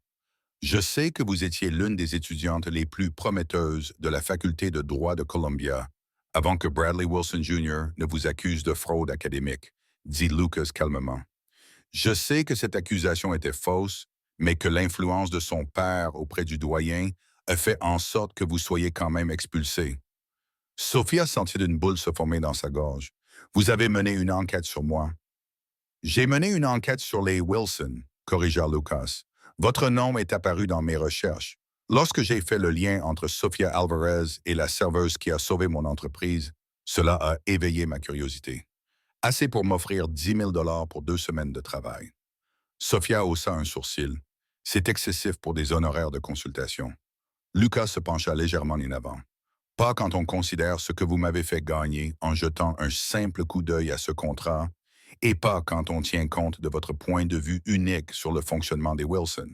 Je sais que vous étiez l'une des étudiantes les plus prometteuses de la faculté de droit de Columbia, avant que Bradley Wilson Jr. ne vous accuse de fraude académique, dit Lucas calmement. Je sais que cette accusation était fausse, mais que l'influence de son père auprès du doyen a fait en sorte que vous soyez quand même expulsé. Sophia sentit une boule se former dans sa gorge. Vous avez mené une enquête sur moi. J'ai mené une enquête sur les Wilson, corrigea Lucas. Votre nom est apparu dans mes recherches. Lorsque j'ai fait le lien entre Sophia Alvarez et la serveuse qui a sauvé mon entreprise, cela a éveillé ma curiosité. Assez pour m'offrir 10 000 $ pour 2 semaines de travail. Sophia haussa un sourcil. C'est excessif pour des honoraires de consultation. Lucas se pencha légèrement en avant. Pas quand on considère ce que vous m'avez fait gagner en jetant un simple coup d'œil à ce contrat, et pas quand on tient compte de votre point de vue unique sur le fonctionnement des Wilson.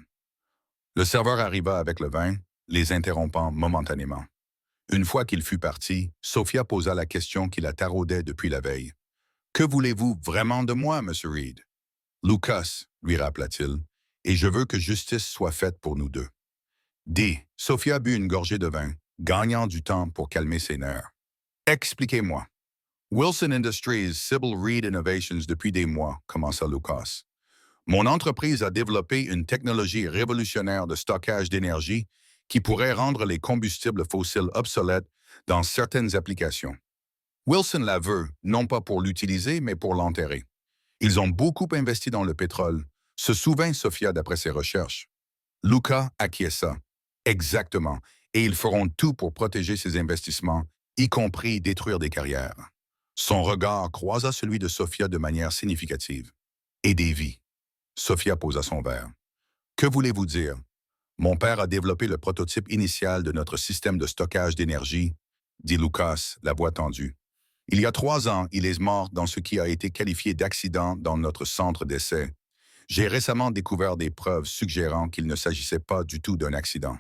Le serveur arriva avec le vin, les interrompant momentanément. Une fois qu'il fut parti, Sophia posa la question qui la taraudait depuis la veille. « Que voulez-vous vraiment de moi, Monsieur Reed? » « Lucas, lui rappela-t-il, et je veux que justice soit faite pour nous deux. » Sophia but une gorgée de vin, gagnant du temps pour calmer ses nerfs. « Expliquez-moi. » Wilson Industries, Sybil Reed Innovations depuis des mois, commença Lucas. Mon entreprise a développé une technologie révolutionnaire de stockage d'énergie qui pourrait rendre les combustibles fossiles obsolètes dans certaines applications. Wilson la veut, non pas pour l'utiliser, mais pour l'enterrer. Ils ont beaucoup investi dans le pétrole, se souvint Sophia d'après ses recherches. Lucas acquiesça. Exactement, et ils feront tout pour protéger ces investissements, y compris détruire des carrières. Son regard croisa celui de Sophia de manière significative. Et des vies. Sophia posa son verre. Que voulez-vous dire? Mon père a développé le prototype initial de notre système de stockage d'énergie, dit Lucas, la voix tendue. Il y a 3 ans, il est mort dans ce qui a été qualifié d'accident dans notre centre d'essai. J'ai récemment découvert des preuves suggérant qu'il ne s'agissait pas du tout d'un accident.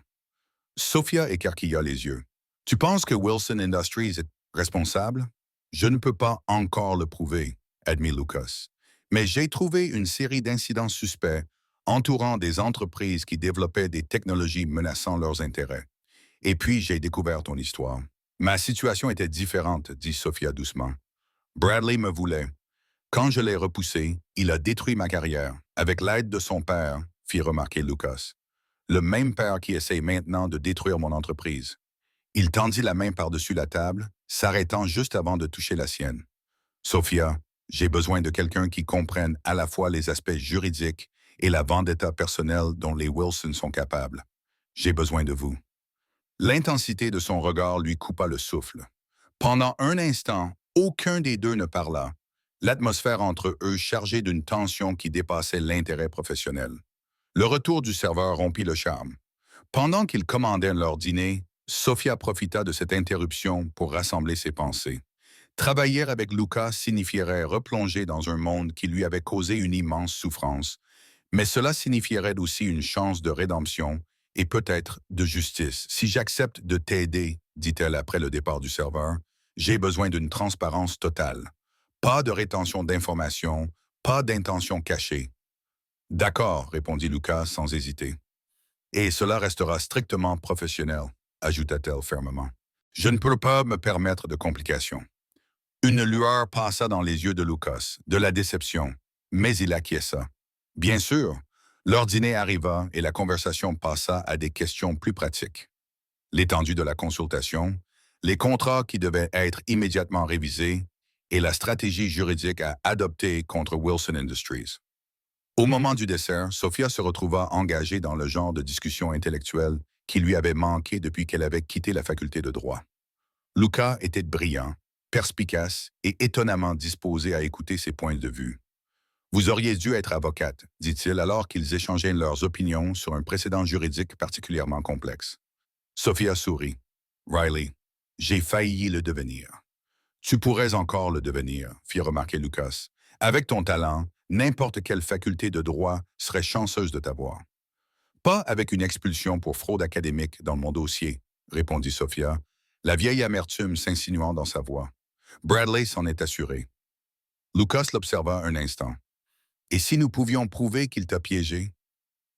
Sophia écarquilla les yeux. Tu penses que Wilson Industries est responsable? Je ne peux pas encore le prouver, admit Lucas. Mais j'ai trouvé une série d'incidents suspects entourant des entreprises qui développaient des technologies menaçant leurs intérêts. Et puis j'ai découvert ton histoire. Ma situation était différente, dit Sophia doucement. Bradley me voulait. Quand je l'ai repoussé, il a détruit ma carrière, avec l'aide de son père, fit remarquer Lucas. Le même père qui essaye maintenant de détruire mon entreprise. Il tendit la main par-dessus la table, s'arrêtant juste avant de toucher la sienne. Sophia, j'ai besoin de quelqu'un qui comprenne à la fois les aspects juridiques et la vendetta personnelle dont les Wilson sont capables. J'ai besoin de vous. L'intensité de son regard lui coupa le souffle. Pendant un instant, aucun des deux ne parla, l'atmosphère entre eux chargée d'une tension qui dépassait l'intérêt professionnel. Le retour du serveur rompit le charme. Pendant qu'ils commandaient leur dîner, Sophia profita de cette interruption pour rassembler ses pensées. Travailler avec Lucas signifierait replonger dans un monde qui lui avait causé une immense souffrance, mais cela signifierait aussi une chance de rédemption et peut-être de justice. Si j'accepte de t'aider, dit-elle après le départ du serveur, j'ai besoin d'une transparence totale. Pas de rétention d'informations, pas d'intention cachée. D'accord, répondit Lucas sans hésiter. Et cela restera strictement professionnel, ajouta-t-elle fermement. Je ne peux pas me permettre de complications. Une lueur passa dans les yeux de Lucas, de la déception, mais il acquiesça. Bien sûr, leur dîner arriva et la conversation passa à des questions plus pratiques. L'étendue de la consultation, les contrats qui devaient être immédiatement révisés et la stratégie juridique à adopter contre Wilson Industries. Au moment du dessert, Sophia se retrouva engagée dans le genre de discussion intellectuelle qui lui avait manqué depuis qu'elle avait quitté la faculté de droit. Luca était brillant, perspicace et étonnamment disposé à écouter ses points de vue. Vous auriez dû être avocate, dit-il alors qu'ils échangeaient leurs opinions sur un précédent juridique particulièrement complexe. Sophia sourit. Riley, j'ai failli le devenir. Tu pourrais encore le devenir, fit remarquer Lucas. Avec ton talent, n'importe quelle faculté de droit serait chanceuse de t'avoir. Pas avec une expulsion pour fraude académique dans mon dossier, répondit Sophia, la vieille amertume s'insinuant dans sa voix. Bradley s'en est assuré. Lucas l'observa un instant. Et si nous pouvions prouver qu'il t'a piégé?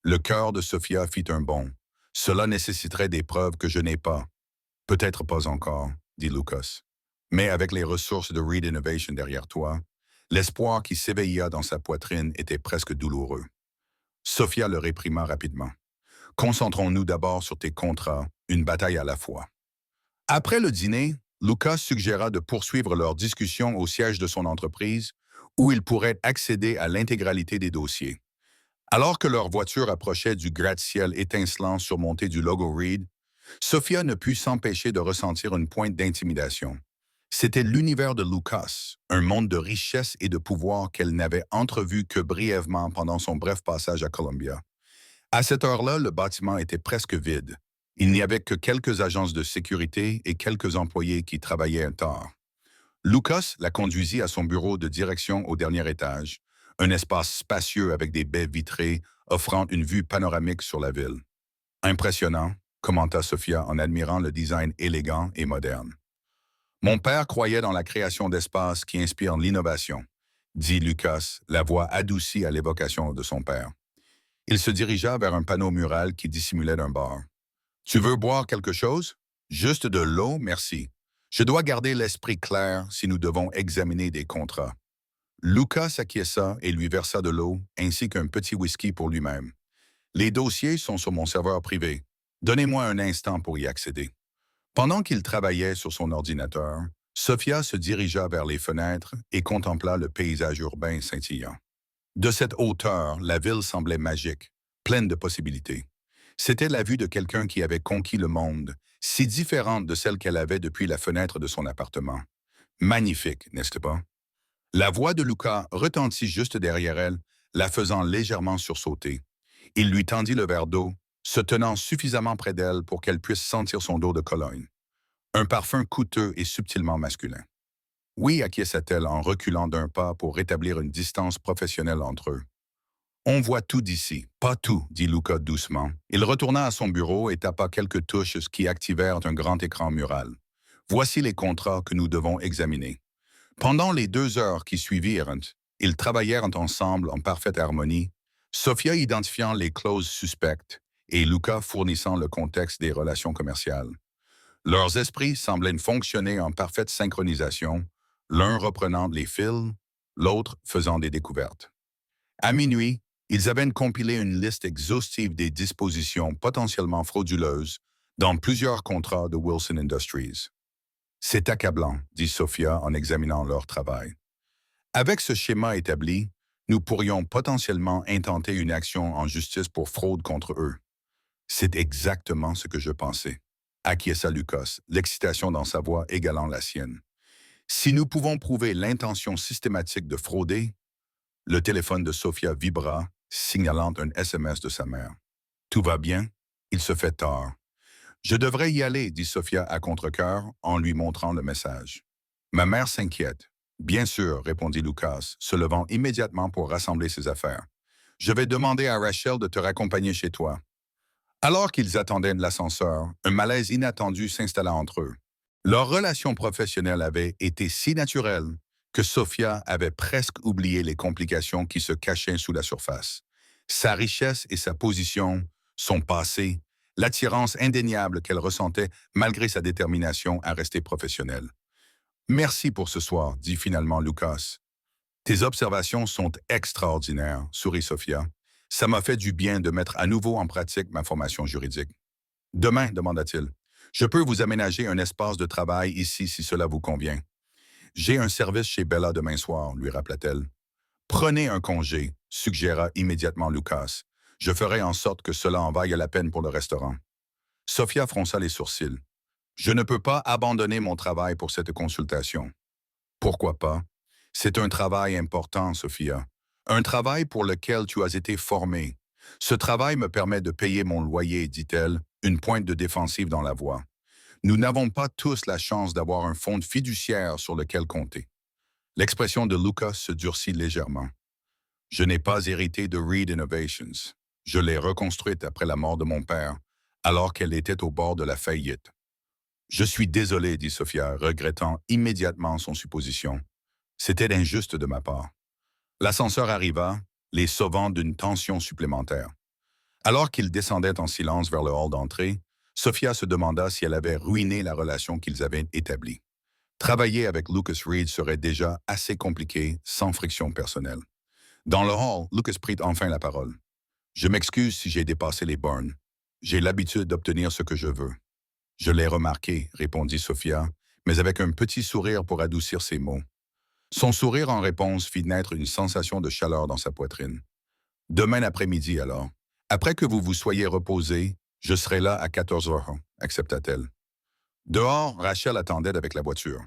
Le cœur de Sophia fit un bond. Cela nécessiterait des preuves que je n'ai pas. Peut-être pas encore, dit Lucas. Mais avec les ressources de Reed Innovation derrière toi, l'espoir qui s'éveilla dans sa poitrine était presque douloureux. Sophia le réprima rapidement. Concentrons-nous d'abord sur tes contrats, une bataille à la fois. Après le dîner, Lucas suggéra de poursuivre leur discussion au siège de son entreprise, où ils pourraient accéder à l'intégralité des dossiers. Alors que leur voiture approchait du gratte-ciel étincelant surmonté du logo Reed, Sophia ne put s'empêcher de ressentir une pointe d'intimidation. C'était l'univers de Lucas, un monde de richesse et de pouvoir qu'elle n'avait entrevu que brièvement pendant son bref passage à Columbia. À cette heure-là, le bâtiment était presque vide. Il n'y avait que quelques agences de sécurité et quelques employés qui travaillaient tard. Lucas la conduisit à son bureau de direction au dernier étage, un espace spacieux avec des baies vitrées offrant une vue panoramique sur la ville. Impressionnant, commenta Sophia en admirant le design élégant et moderne. Mon père croyait dans la création d'espaces qui inspirent l'innovation, dit Lucas, la voix adoucie à l'évocation de son père. Il se dirigea vers un panneau mural qui dissimulait un bar. Tu veux boire quelque chose? Juste de l'eau, merci. Je dois garder l'esprit clair si nous devons examiner des contrats. Lucas s'acquiesça et lui versa de l'eau, ainsi qu'un petit whisky pour lui-même. Les dossiers sont sur mon serveur privé. Donnez-moi un instant pour y accéder. Pendant qu'il travaillait sur son ordinateur, Sophia se dirigea vers les fenêtres et contempla le paysage urbain scintillant. De cette hauteur, la ville semblait magique, pleine de possibilités. C'était la vue de quelqu'un qui avait conquis le monde, si différente de celle qu'elle avait depuis la fenêtre de son appartement. Magnifique, n'est-ce pas? La voix de Luca retentit juste derrière elle, la faisant légèrement sursauter. Il lui tendit le verre d'eau, se tenant suffisamment près d'elle pour qu'elle puisse sentir son dos de Cologne. Un parfum coûteux et subtilement masculin. Oui, acquiesça-t-elle en reculant d'un pas pour rétablir une distance professionnelle entre eux. On voit tout d'ici. Pas tout, dit Luca doucement. Il retourna à son bureau et tapa quelques touches qui activèrent un grand écran mural. Voici les contrats que nous devons examiner. Pendant les 2 heures qui suivirent, ils travaillèrent ensemble en parfaite harmonie, Sophia identifiant les clauses suspectes et Luca fournissant le contexte des relations commerciales. Leurs esprits semblaient fonctionner en parfaite synchronisation, l'un reprenant les fils, l'autre faisant des découvertes. À minuit, ils avaient compilé une liste exhaustive des dispositions potentiellement frauduleuses dans plusieurs contrats de Wilson Industries. C'est accablant, dit Sophia en examinant leur travail. Avec ce schéma établi, nous pourrions potentiellement intenter une action en justice pour fraude contre eux. C'est exactement ce que je pensais, acquiesça Lucas, l'excitation dans sa voix égalant la sienne. Si nous pouvons prouver l'intention systématique de frauder, le téléphone de Sophia vibra, signalant un SMS de sa mère. Tout va bien? Il se fait tard. Je devrais y aller, dit Sophia à contre-cœur en lui montrant le message. Ma mère s'inquiète. Bien sûr, répondit Lucas, se levant immédiatement pour rassembler ses affaires. Je vais demander à Rachel de te raccompagner chez toi. Alors qu'ils attendaient l'ascenseur, un malaise inattendu s'installa entre eux. Leur relation professionnelle avait été si naturelle que Sophia avait presque oublié les complications qui se cachaient sous la surface. Sa richesse et sa position, son passé, l'attirance indéniable qu'elle ressentait malgré sa détermination à rester professionnelle. « Merci pour ce soir, dit finalement Lucas. Tes observations sont extraordinaires, sourit Sophia. Ça m'a fait du bien de mettre à nouveau en pratique ma formation juridique. Demain, demanda-t-il, Je peux vous aménager un espace de travail ici si cela vous convient. J'ai un service chez Bella demain soir, lui rappela-t-elle. Prenez un congé, suggéra immédiatement Lucas. Je ferai en sorte que cela en vaille la peine pour le restaurant. Sophia fronça les sourcils. Je ne peux pas abandonner mon travail pour cette consultation. Pourquoi pas? C'est un travail important, Sophia. Un travail pour lequel tu as été formée. Ce travail me permet de payer mon loyer, dit-elle, une pointe de défensive dans la voix. Nous n'avons pas tous la chance d'avoir un fonds fiduciaire sur lequel compter. L'expression de Lucas se durcit légèrement. Je n'ai pas hérité de Reed Innovations. Je l'ai reconstruite après la mort de mon père, alors qu'elle était au bord de la faillite. Je suis désolé, dit Sophia, regrettant immédiatement son supposition. C'était injuste de ma part. L'ascenseur arriva, les sauvant d'une tension supplémentaire. Alors qu'ils descendaient en silence vers le hall d'entrée, Sophia se demanda si elle avait ruiné la relation qu'ils avaient établie. Travailler avec Lucas Reed serait déjà assez compliqué sans friction personnelle. Dans le hall, Lucas prit enfin la parole. Je m'excuse si j'ai dépassé les bornes. J'ai l'habitude d'obtenir ce que je veux. Je l'ai remarqué, répondit Sophia, mais avec un petit sourire pour adoucir ses mots. Son sourire en réponse fit naître une sensation de chaleur dans sa poitrine. Demain après-midi alors, après que vous vous soyez reposé, je serai là à 14 heures, accepta-t-elle. Dehors, Rachel attendait avec la voiture.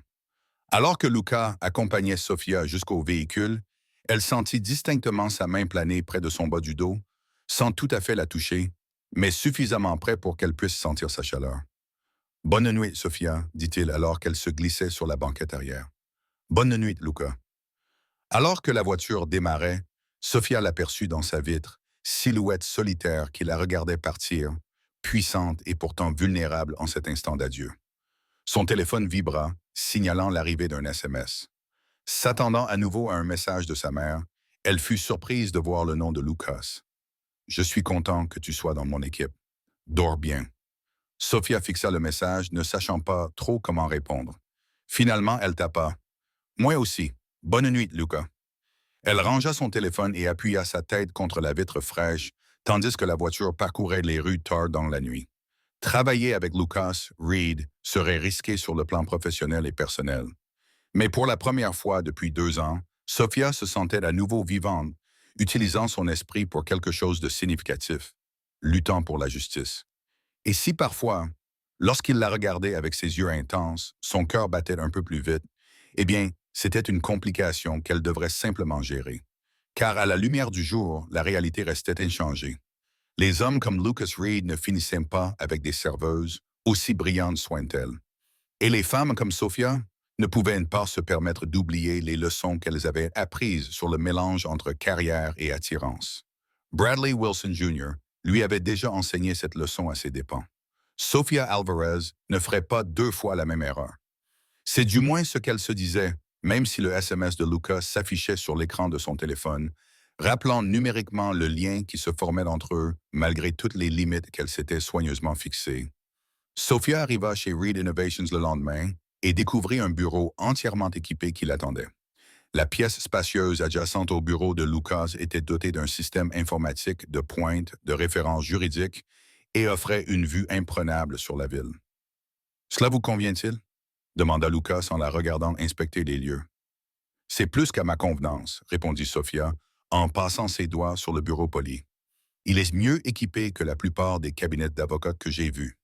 Alors que Luca accompagnait Sophia jusqu'au véhicule, elle sentit distinctement sa main planer près de son bas du dos, sans tout à fait la toucher, mais suffisamment près pour qu'elle puisse sentir sa chaleur. « Bonne nuit, Sophia, dit-il alors qu'elle se glissait sur la banquette arrière. « Bonne nuit, Luca. » Alors que la voiture démarrait, Sophia l'aperçut dans sa vitre, silhouette solitaire qui la regardait partir, puissante et pourtant vulnérable en cet instant d'adieu. Son téléphone vibra, signalant l'arrivée d'un SMS. S'attendant à nouveau à un message de sa mère, elle fut surprise de voir le nom de Lucas. « Je suis content que tu sois dans mon équipe. Dors bien. » Sophia fixa le message, ne sachant pas trop comment répondre. Finalement, elle tapa. « Moi aussi. Bonne nuit, Luca. » Elle rangea son téléphone et appuya sa tête contre la vitre fraîche, tandis que la voiture parcourait les rues tard dans la nuit. Travailler avec Lucas Reed serait risqué sur le plan professionnel et personnel. Mais pour la première fois depuis 2 ans, Sophia se sentait à nouveau vivante, utilisant son esprit pour quelque chose de significatif, luttant pour la justice. Et si parfois, lorsqu'il la regardait avec ses yeux intenses, son cœur battait un peu plus vite, eh bien, c'était une complication qu'elle devrait simplement gérer. Car à la lumière du jour, la réalité restait inchangée. Les hommes comme Lucas Reed ne finissaient pas avec des serveuses, aussi brillantes soient-elles. Et les femmes comme Sophia ne pouvaient pas se permettre d'oublier les leçons qu'elles avaient apprises sur le mélange entre carrière et attirance. Bradley Wilson Jr. lui avait déjà enseigné cette leçon à ses dépens. Sophia Alvarez ne ferait pas 2 fois la même erreur. C'est du moins ce qu'elle se disait, même si le SMS de Lucas s'affichait sur l'écran de son téléphone, rappelant numériquement le lien qui se formait entre eux, malgré toutes les limites qu'elle s'était soigneusement fixées. Sophia arriva chez Reed Innovations le lendemain et découvrit un bureau entièrement équipé qui l'attendait. La pièce spacieuse adjacente au bureau de Lucas était dotée d'un système informatique de pointe, de référence juridique et offrait une vue imprenable sur la ville. « Cela vous convient-il » demanda Lucas en la regardant inspecter les lieux. « C'est plus qu'à ma convenance » répondit Sophia en passant ses doigts sur le bureau poli. « Il est mieux équipé que la plupart des cabinets d'avocats que j'ai vus. »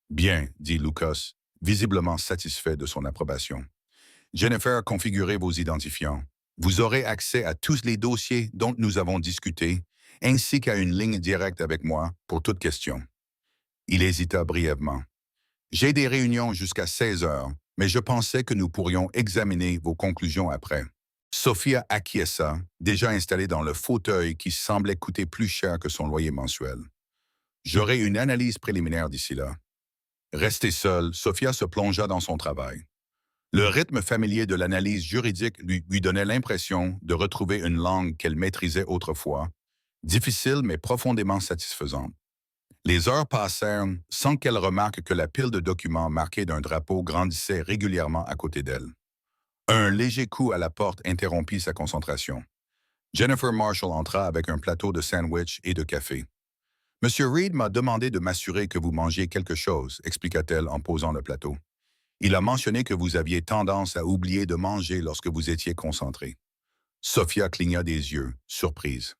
« Bien, » dit Lucas, visiblement satisfait de son approbation. « Jennifer, configurez vos identifiants. Vous aurez accès à tous les dossiers dont nous avons discuté, ainsi qu'à une ligne directe avec moi pour toute question. » Il hésita brièvement. « J'ai des réunions jusqu'à 16 heures, mais je pensais que nous pourrions examiner vos conclusions après. » Sophia acquiesça, déjà installée dans le fauteuil qui semblait coûter plus cher que son loyer mensuel. « J'aurai une analyse préliminaire d'ici là. » Restée seule, Sophia se plongea dans son travail. Le rythme familier de l'analyse juridique lui donnait l'impression de retrouver une langue qu'elle maîtrisait autrefois, difficile mais profondément satisfaisante. Les heures passèrent sans qu'elle remarque que la pile de documents marqués d'un drapeau grandissait régulièrement à côté d'elle. Un léger coup à la porte interrompit sa concentration. Jennifer Marshall entra avec un plateau de sandwich et de café. Monsieur Reed m'a demandé de m'assurer que vous mangiez quelque chose, expliqua-t-elle en posant le plateau. Il a mentionné que vous aviez tendance à oublier de manger lorsque vous étiez concentré. Sophia cligna des yeux, surprise.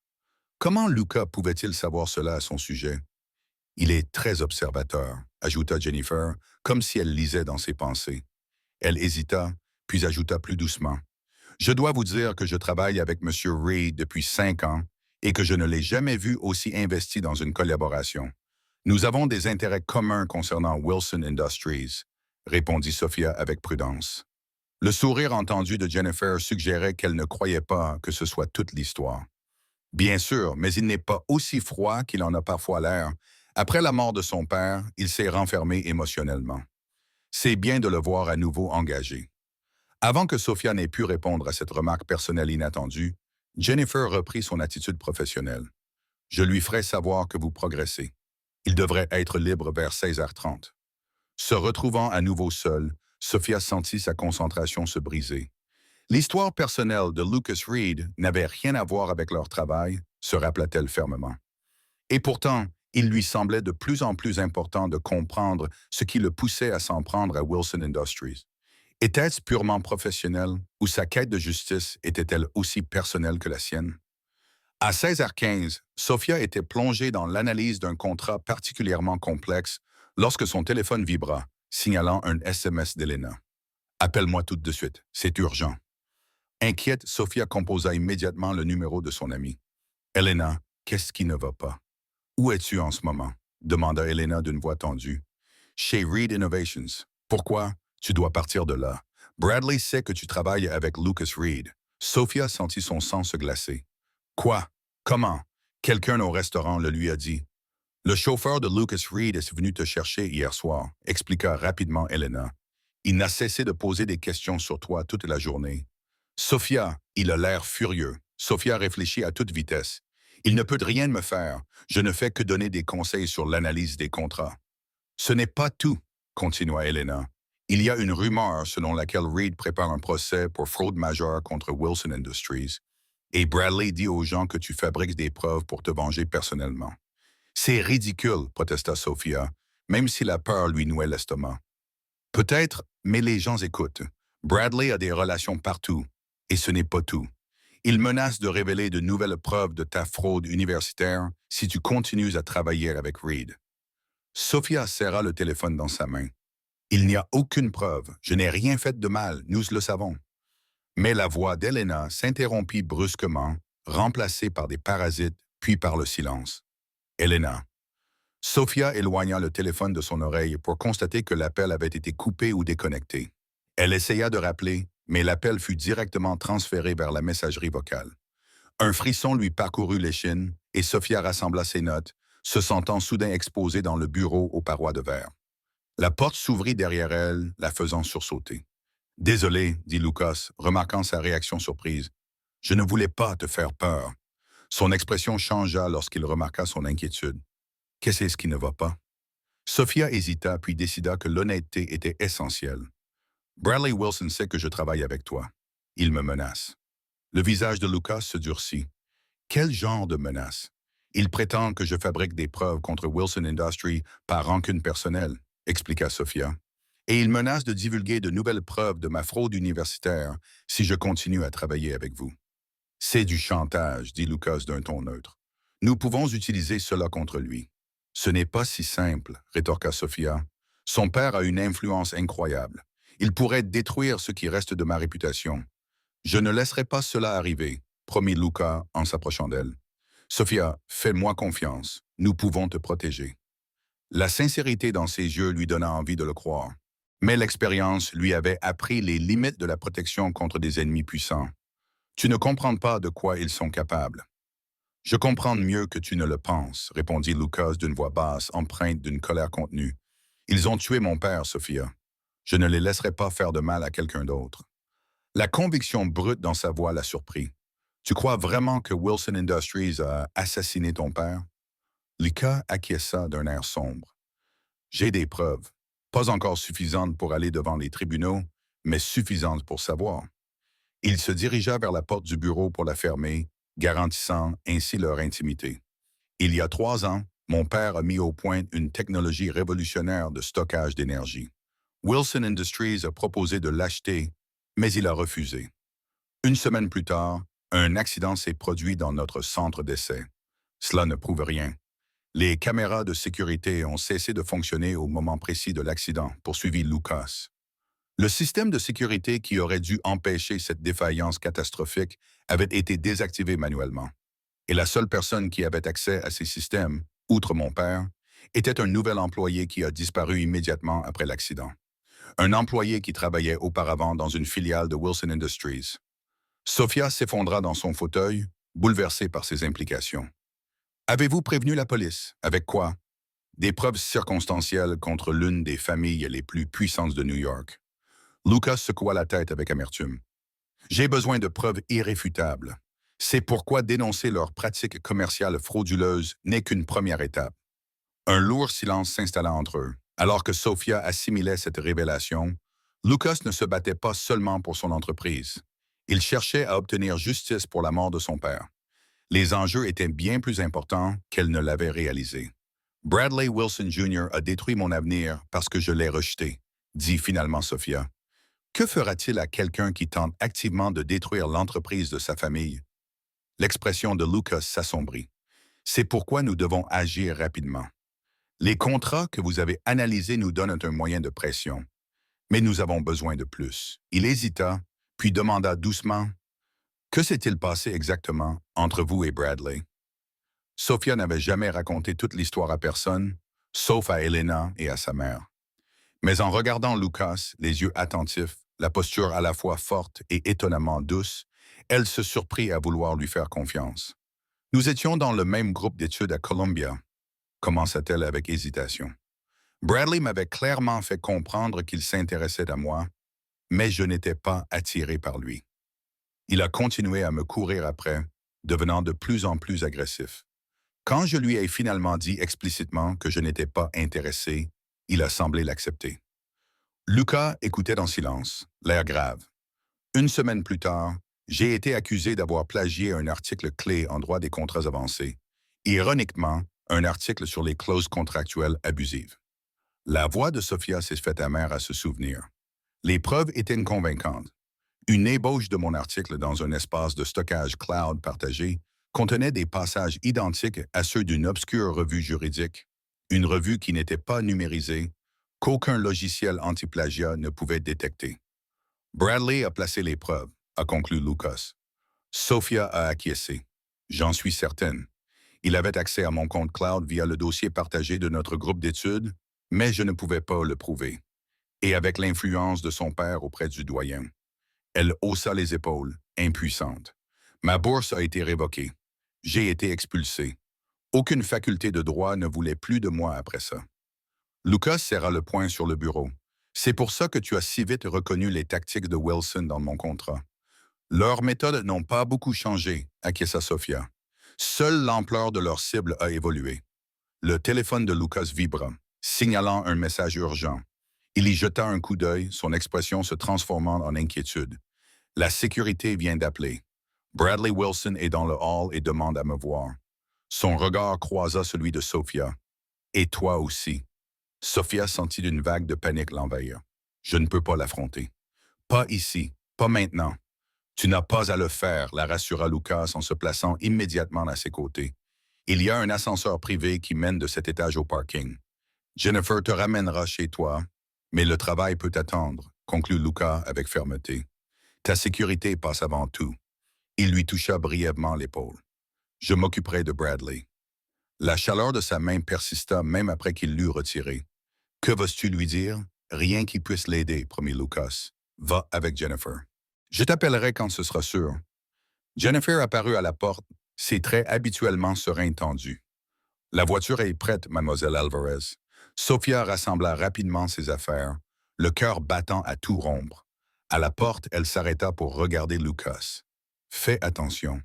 Comment Luca pouvait-il savoir cela à son sujet? Il est très observateur, ajouta Jennifer, comme si elle lisait dans ses pensées. Elle hésita, puis ajouta plus doucement. Je dois vous dire que je travaille avec M. Reed depuis 5 ans et que je ne l'ai jamais vu aussi investi dans une collaboration. Nous avons des intérêts communs concernant Wilson Industries, répondit Sophia avec prudence. Le sourire entendu de Jennifer suggérait qu'elle ne croyait pas que ce soit toute l'histoire. Bien sûr, mais il n'est pas aussi froid qu'il en a parfois l'air. Après la mort de son père, il s'est renfermé émotionnellement. C'est bien de le voir à nouveau engagé. Avant que Sophia n'ait pu répondre à cette remarque personnelle inattendue, Jennifer reprit son attitude professionnelle. Je lui ferai savoir que vous progressez. Il devrait être libre vers 16h30. Se retrouvant à nouveau seule, Sophia sentit sa concentration se briser. L'histoire personnelle de Lucas Reed n'avait rien à voir avec leur travail, se rappela-t-elle fermement. Et pourtant, il lui semblait de plus en plus important de comprendre ce qui le poussait à s'en prendre à Wilson Industries. Était-ce purement professionnel ou sa quête de justice était-elle aussi personnelle que la sienne? À 16h15, Sophia était plongée dans l'analyse d'un contrat particulièrement complexe lorsque son téléphone vibra, signalant un SMS d'Elena. « Appelle-moi tout de suite, c'est urgent. » Inquiète, Sophia composa immédiatement le numéro de son amie. « Elena, qu'est-ce qui ne va pas? »« Où es-tu en ce moment? » demanda Elena d'une voix tendue. « Chez Reed Innovations. Pourquoi? Tu dois partir de là. Bradley sait que tu travailles avec Lucas Reed. » Sophia sentit son sang se glacer. « Quoi? Comment? » Quelqu'un au restaurant le lui a dit. « Le chauffeur de Lucas Reed est venu te chercher hier soir, » expliqua rapidement Elena. « Il n'a cessé de poser des questions sur toi toute la journée. » Sophia, il a l'air furieux. Sophia réfléchit à toute vitesse. « Il ne peut rien me faire. Je ne fais que donner des conseils sur l'analyse des contrats. » « Ce n'est pas tout, » continua Elena. « Il y a une rumeur selon laquelle Reed prépare un procès pour fraude majeure contre Wilson Industries. Et Bradley dit aux gens que tu fabriques des preuves pour te venger personnellement. »« C'est ridicule, » protesta Sophia, même si la peur lui nouait l'estomac. « Peut-être, mais les gens écoutent. Bradley a des relations partout. Et ce n'est pas tout. Il menace de révéler de nouvelles preuves de ta fraude universitaire si tu continues à travailler avec Reed. » Sophia serra le téléphone dans sa main. « Il n'y a aucune preuve. Je n'ai rien fait de mal, nous le savons. » Mais la voix d'Elena s'interrompit brusquement, remplacée par des parasites, puis par le silence. « Elena. » Sophia éloigna le téléphone de son oreille pour constater que l'appel avait été coupé ou déconnecté. Elle essaya de rappeler, mais l'appel fut directement transféré vers la messagerie vocale. Un frisson lui parcourut l'échine et Sophia rassembla ses notes, se sentant soudain exposée dans le bureau aux parois de verre. La porte s'ouvrit derrière elle, la faisant sursauter. « Désolé, » dit Lucas, remarquant sa réaction surprise. « Je ne voulais pas te faire peur. » Son expression changea lorsqu'il remarqua son inquiétude. « Qu'est-ce qui ne va pas? » Sophia hésita puis décida que l'honnêteté était essentielle. « Bradley Wilson sait que je travaille avec toi. Il me menace. » Le visage de Lucas se durcit. « Quel genre de menace? Il prétend que je fabrique des preuves contre Wilson Industries par rancune personnelle, » expliqua Sophia. « Et il menace de divulguer de nouvelles preuves de ma fraude universitaire si je continue à travailler avec vous. »« C'est du chantage, » dit Lucas d'un ton neutre. « Nous pouvons utiliser cela contre lui. »« Ce n'est pas si simple, » rétorqua Sophia. « Son père a une influence incroyable. Il pourrait détruire ce qui reste de ma réputation. Je ne laisserai pas cela arriver, » promit Luca en s'approchant d'elle. « Sophia, fais-moi confiance. Nous pouvons te protéger. » La sincérité dans ses yeux lui donna envie de le croire. Mais l'expérience lui avait appris les limites de la protection contre des ennemis puissants. « Tu ne comprends pas de quoi ils sont capables. »« Je comprends mieux que tu ne le penses, » répondit Lucas d'une voix basse, empreinte d'une colère contenue. « Ils ont tué mon père, Sophia. Je ne les laisserai pas faire de mal à quelqu'un d'autre. » La conviction brute dans sa voix la surprit. « Tu crois vraiment que Wilson Industries a assassiné ton père? » Lucas acquiesça d'un air sombre. « J'ai des preuves. Pas encore suffisantes pour aller devant les tribunaux, mais suffisantes pour savoir. » Il se dirigea vers la porte du bureau pour la fermer, garantissant ainsi leur intimité. « Il y a 3 ans, Mon père a mis au point une technologie révolutionnaire de stockage d'énergie. Wilson Industries a proposé de l'acheter, mais il a refusé. Une semaine plus tard, un accident s'est produit dans notre centre d'essai. Cela ne prouve rien. Les caméras de sécurité ont cessé de fonctionner au moment précis de l'accident, poursuivit Lucas. Le système de sécurité qui aurait dû empêcher cette défaillance catastrophique avait été désactivé manuellement. Et la seule personne qui avait accès à ces systèmes, outre mon père, était un nouvel employé qui a disparu immédiatement après l'accident. Un employé qui travaillait auparavant dans une filiale de Wilson Industries. Sophia s'effondra dans son fauteuil, bouleversée par ces implications. Avez-vous prévenu la police? Avec quoi? Des preuves circonstancielles contre l'une des familles les plus puissantes de New York. Lucas secoua la tête avec amertume. J'ai besoin de preuves irréfutables. C'est pourquoi dénoncer leurs pratiques commerciales frauduleuses n'est qu'une première étape. Un lourd silence s'installa entre eux. Alors que Sophia assimilait cette révélation, Lucas ne se battait pas seulement pour son entreprise. Il cherchait à obtenir justice pour la mort de son père. Les enjeux étaient bien plus importants qu'elle ne l'avait réalisé. Bradley Wilson Jr. a détruit mon avenir parce que je l'ai rejeté, dit finalement Sophia. Que fera-t-il à quelqu'un qui tente activement de détruire l'entreprise de sa famille? L'expression de Lucas s'assombrit. C'est pourquoi nous devons agir rapidement. Les contrats que vous avez analysés nous donnent un moyen de pression, mais nous avons besoin de plus. Il hésita, puis demanda doucement, « Que s'est-il passé exactement entre vous et Bradley? » Sophia n'avait jamais raconté toute l'histoire à personne, sauf à Elena et à sa mère. Mais en regardant Lucas, les yeux attentifs, la posture à la fois forte et étonnamment douce, elle se surprit à vouloir lui faire confiance. « Nous étions dans le même groupe d'études à Columbia, » commença-t-elle avec hésitation. Bradley m'avait clairement fait comprendre qu'il s'intéressait à moi, mais je n'étais pas attiré par lui. Il a continué à me courir après, devenant de plus en plus agressif. Quand je lui ai finalement dit explicitement que je n'étais pas intéressé, il a semblé l'accepter. Lucas écoutait en silence, l'air grave. Une semaine plus tard, j'ai été accusé d'avoir plagié un article clé en droit des contrats avancés. Ironiquement, un article sur les clauses contractuelles abusives. La voix de Sophia s'est faite amère à se souvenir. Les preuves étaient convaincantes. Une ébauche de mon article dans un espace de stockage cloud partagé contenait des passages identiques à ceux d'une obscure revue juridique, une revue qui n'était pas numérisée, qu'aucun logiciel anti-plagiat ne pouvait détecter. Bradley a placé les preuves, a conclu Lucas. Sophia a acquiescé. J'en suis certaine. Il avait accès à mon compte cloud via le dossier partagé de notre groupe d'études, mais je ne pouvais pas le prouver. Et avec l'influence de son père auprès du doyen. Elle haussa les épaules, impuissante. Ma bourse a été révoquée. J'ai été expulsé. Aucune faculté de droit ne voulait plus de moi après ça. Lucas serra le poing sur le bureau. C'est pour ça que tu as si vite reconnu les tactiques de Wilson dans mon contrat. Leurs méthodes n'ont pas beaucoup changé, acquiesça Sophia. Seule l'ampleur de leur cible a évolué. Le téléphone de Lucas vibra, signalant un message urgent. Il y jeta un coup d'œil, son expression se transformant en inquiétude. La sécurité vient d'appeler. Bradley Wilson est dans le hall et demande à me voir. Son regard croisa celui de Sophia. Et toi aussi. Sophia sentit une vague de panique l'envahir. Je ne peux pas l'affronter. Pas ici, pas maintenant. Tu n'as pas à le faire, la rassura Lucas en se plaçant immédiatement à ses côtés. Il y a un ascenseur privé qui mène de cet étage au parking. Jennifer te ramènera chez toi, mais le travail peut attendre, conclut Lucas avec fermeté. Ta sécurité passe avant tout. Il lui toucha brièvement l'épaule. Je m'occuperai de Bradley. La chaleur de sa main persista même après qu'il l'eut retirée. Que vas-tu lui dire? Rien qui puisse l'aider, promit Lucas. Va avec Jennifer. Je t'appellerai quand ce sera sûr. Jennifer apparut à la porte, ses traits habituellement sereins tendus. La voiture est prête, mademoiselle Alvarez. Sophia rassembla rapidement ses affaires, le cœur battant à tout rompre. À la porte, elle s'arrêta pour regarder Lucas. Fais attention.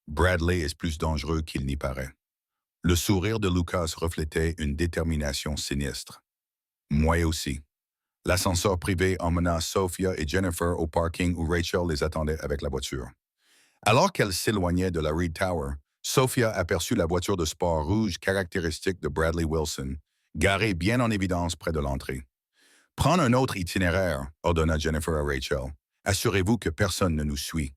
Bradley est plus dangereux qu'il n'y paraît. Le sourire de Lucas reflétait une détermination sinistre. Moi aussi. L'ascenseur privé emmena Sophia et Jennifer au parking où Rachel les attendait avec la voiture. Alors qu'elles s'éloignaient de la Reed Tower, Sophia aperçut la voiture de sport rouge caractéristique de Bradley Wilson, garée bien en évidence près de l'entrée. Prends un autre itinéraire, ordonna Jennifer à Rachel. Assurez-vous que personne ne nous suit.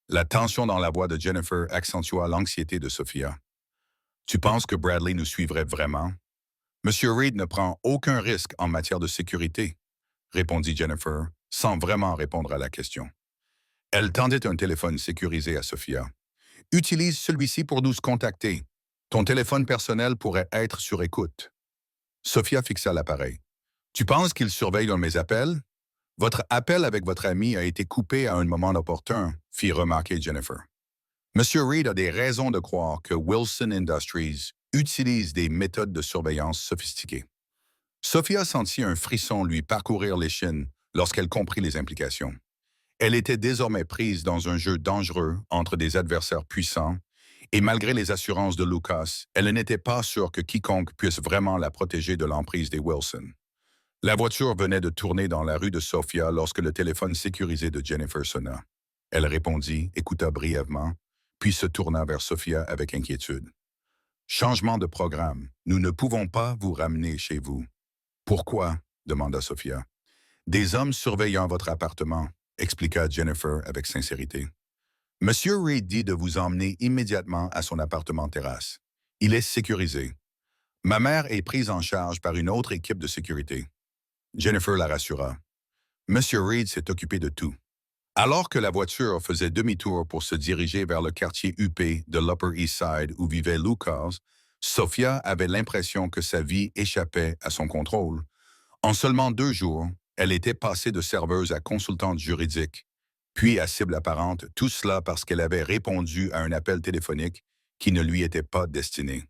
La tension dans la voix de Jennifer accentua l'anxiété de Sophia. Tu penses que Bradley nous suivrait vraiment? Monsieur Reed ne prend aucun risque en matière de sécurité, répondit Jennifer, sans vraiment répondre à la question. Elle tendait un téléphone sécurisé à Sophia. Utilise celui-ci pour nous contacter. Ton téléphone personnel pourrait être sur écoute. Sophia fixa l'appareil. Tu penses qu'il surveille dans mes appels? Votre appel avec votre ami a été coupé à un moment opportun, fit remarquer Jennifer. Monsieur Reed a des raisons de croire que Wilson Industries utilise des méthodes de surveillance sophistiquées. Sophia sentit un frisson lui parcourir l'échine lorsqu'elle comprit les implications. Elle était désormais prise dans un jeu dangereux entre des adversaires puissants, et malgré les assurances de Lucas, elle n'était pas sûre que quiconque puisse vraiment la protéger de l'emprise des Wilson. La voiture venait de tourner dans la rue de Sophia lorsque le téléphone sécurisé de Jennifer sonna. Elle répondit, écouta brièvement, puis se tourna vers Sophia avec inquiétude. Changement de programme. Nous ne pouvons pas vous ramener chez vous. Pourquoi? Demanda Sophia. Des hommes surveillant votre appartement, expliqua Jennifer avec sincérité. Monsieur Reed dit de vous emmener immédiatement à son appartement terrasse. Il est sécurisé. Ma mère est prise en charge par une autre équipe de sécurité. Jennifer la rassura. Monsieur Reed s'est occupé de tout. Alors que la voiture faisait demi-tour pour se diriger vers le quartier huppé de l'Upper East Side où vivait Lucas, Sophia avait l'impression que sa vie échappait à son contrôle. En seulement 2 jours, elle était passée de serveuse à consultante juridique, puis à cible apparente, tout cela parce qu'elle avait répondu à un appel téléphonique qui ne lui était pas destiné.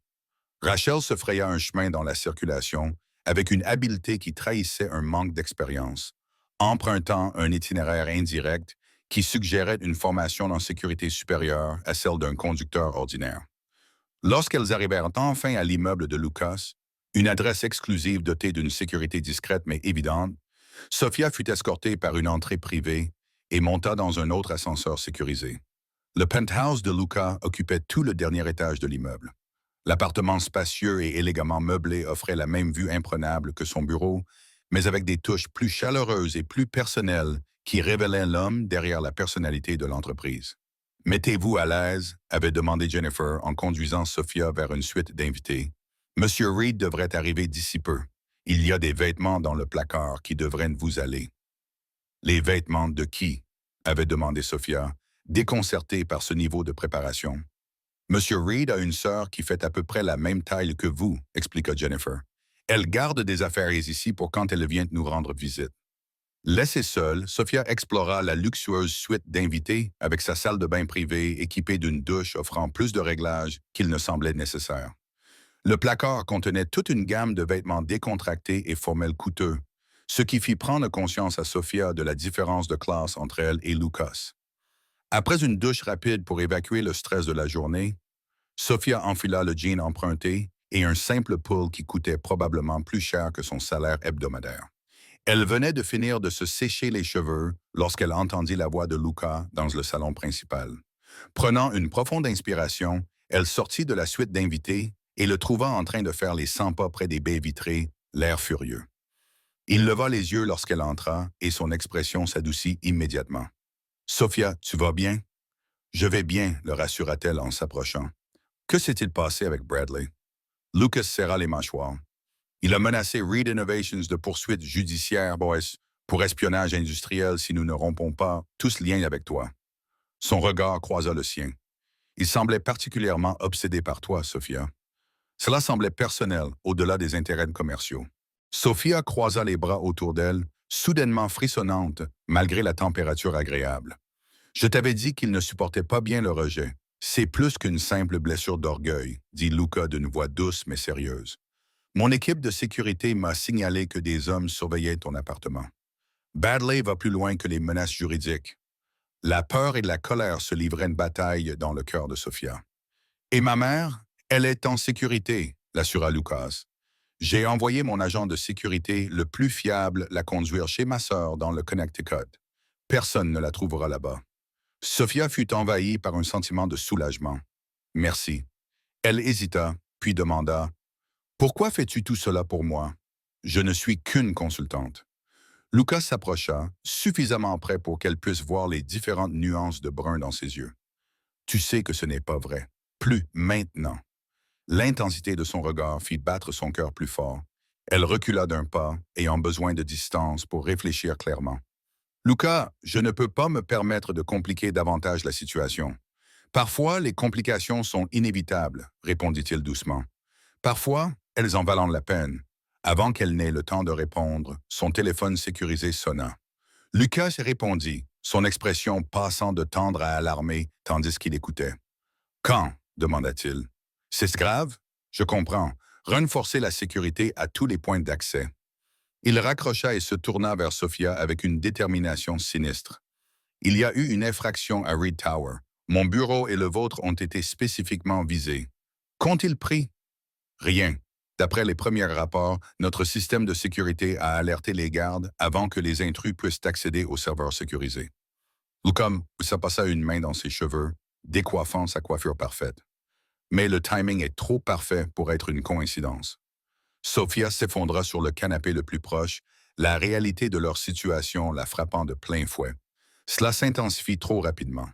Rachel se fraya un chemin dans la circulation avec une habileté qui trahissait un manque d'expérience, empruntant un itinéraire indirect qui suggérait une formation en sécurité supérieure à celle d'un conducteur ordinaire. Lorsqu'elles arrivèrent enfin à l'immeuble de Lucas, une adresse exclusive dotée d'une sécurité discrète mais évidente, Sophia fut escortée par une entrée privée et monta dans un autre ascenseur sécurisé. Le penthouse de Luca occupait tout le dernier étage de l'immeuble. L'appartement spacieux et élégamment meublé offrait la même vue imprenable que son bureau, mais avec des touches plus chaleureuses et plus personnelles qui révélaient l'homme derrière la personnalité de l'entreprise. « Mettez-vous à l'aise », avait demandé Jennifer en conduisant Sophia vers une suite d'invités. « Monsieur Reed devrait arriver d'ici peu. Il y a des vêtements dans le placard qui devraient vous aller. » « Les vêtements de qui? » avait demandé Sophia, déconcertée par ce niveau de préparation. « Monsieur Reed a une sœur qui fait à peu près la même taille que vous, » expliqua Jennifer. « Elle garde des affaires ici pour quand elle vient nous rendre visite. » Laissée seule, Sophia explora la luxueuse suite d'invités avec sa salle de bain privée équipée d'une douche offrant plus de réglages qu'il ne semblait nécessaire. Le placard contenait toute une gamme de vêtements décontractés et formels coûteux, ce qui fit prendre conscience à Sophia de la différence de classe entre elle et Lucas. Après une douche rapide pour évacuer le stress de la journée, Sophia enfila le jean emprunté et un simple pull qui coûtait probablement plus cher que son salaire hebdomadaire. Elle venait de finir de se sécher les cheveux lorsqu'elle entendit la voix de Luca dans le salon principal. Prenant une profonde inspiration, elle sortit de la suite d'invités et le trouva en train de faire les 100 pas près des baies vitrées, l'air furieux. Il leva les yeux lorsqu'elle entra et son expression s'adoucit immédiatement. « Sophia, tu vas bien? »« Je vais bien, » le rassura-t-elle en s'approchant. « Que s'est-il passé avec Bradley? » Lucas serra les mâchoires. « Il a menacé Reed Innovations de poursuites judiciaires, boys, pour espionnage industriel si nous ne rompons pas tous liens avec toi. » Son regard croisa le sien. Il semblait particulièrement obsédé par toi, Sophia. Cela semblait personnel, au-delà des intérêts commerciaux. Sophia croisa les bras autour d'elle, soudainement frissonnante, malgré la température agréable. « Je t'avais dit qu'il ne supportait pas bien le rejet. C'est plus qu'une simple blessure d'orgueil, » dit Luca d'une voix douce mais sérieuse. « Mon équipe de sécurité m'a signalé que des hommes surveillaient ton appartement. Bradley va plus loin que les menaces juridiques. » La peur et la colère se livraient une bataille dans le cœur de Sophia. « Et ma mère, elle est en sécurité, » l'assura Lucas. « J'ai envoyé mon agent de sécurité le plus fiable la conduire chez ma sœur dans le Connecticut. Personne ne la trouvera là-bas. » Sophia fut envahie par un sentiment de soulagement. Merci. Elle hésita, puis demanda, pourquoi fais-tu tout cela pour moi? Je ne suis qu'une consultante. Lucas s'approcha, suffisamment près pour qu'elle puisse voir les différentes nuances de brun dans ses yeux. Tu sais que ce n'est pas vrai. Plus maintenant. L'intensité de son regard fit battre son cœur plus fort. Elle recula d'un pas, ayant besoin de distance pour réfléchir clairement. Lucas, je ne peux pas me permettre de compliquer davantage la situation. Parfois, les complications sont inévitables, répondit-il doucement. Parfois, elles en valent la peine. Avant qu'elle n'ait le temps de répondre, son téléphone sécurisé sonna. Lucas répondit, son expression passant de tendre à alarmé tandis qu'il écoutait. Quand? Demanda-t-il. C'est grave? Je comprends. Renforcer la sécurité à tous les points d'accès. Il raccrocha et se tourna vers Sophia avec une détermination sinistre. Il y a eu une infraction à Reed Tower. Mon bureau et le vôtre ont été spécifiquement visés. Qu'ont-ils pris? Rien. D'après les premiers rapports, notre système de sécurité a alerté les gardes avant que les intrus puissent accéder au serveur sécurisé. Lucas passa une main dans ses cheveux, décoiffant sa coiffure parfaite. Mais le timing est trop parfait pour être une coïncidence. Sophia s'effondra sur le canapé le plus proche, la réalité de leur situation la frappant de plein fouet. Cela s'intensifie trop rapidement.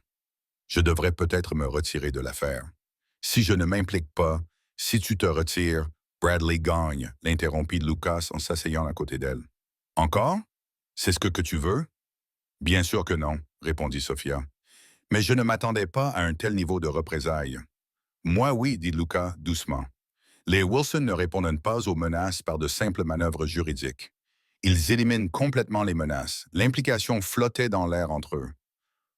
Je devrais peut-être me retirer de l'affaire. Si je ne m'implique pas, si tu te retires, Bradley gagne, l'interrompit Lucas en s'asseyant à côté d'elle. Encore? C'est ce que tu veux? Bien sûr que non, répondit Sophia. Mais je ne m'attendais pas à un tel niveau de représailles. Moi oui, dit Lucas doucement. Les Wilson ne répondent pas aux menaces par de simples manœuvres juridiques. Ils éliminent complètement les menaces. L'implication flottait dans l'air entre eux.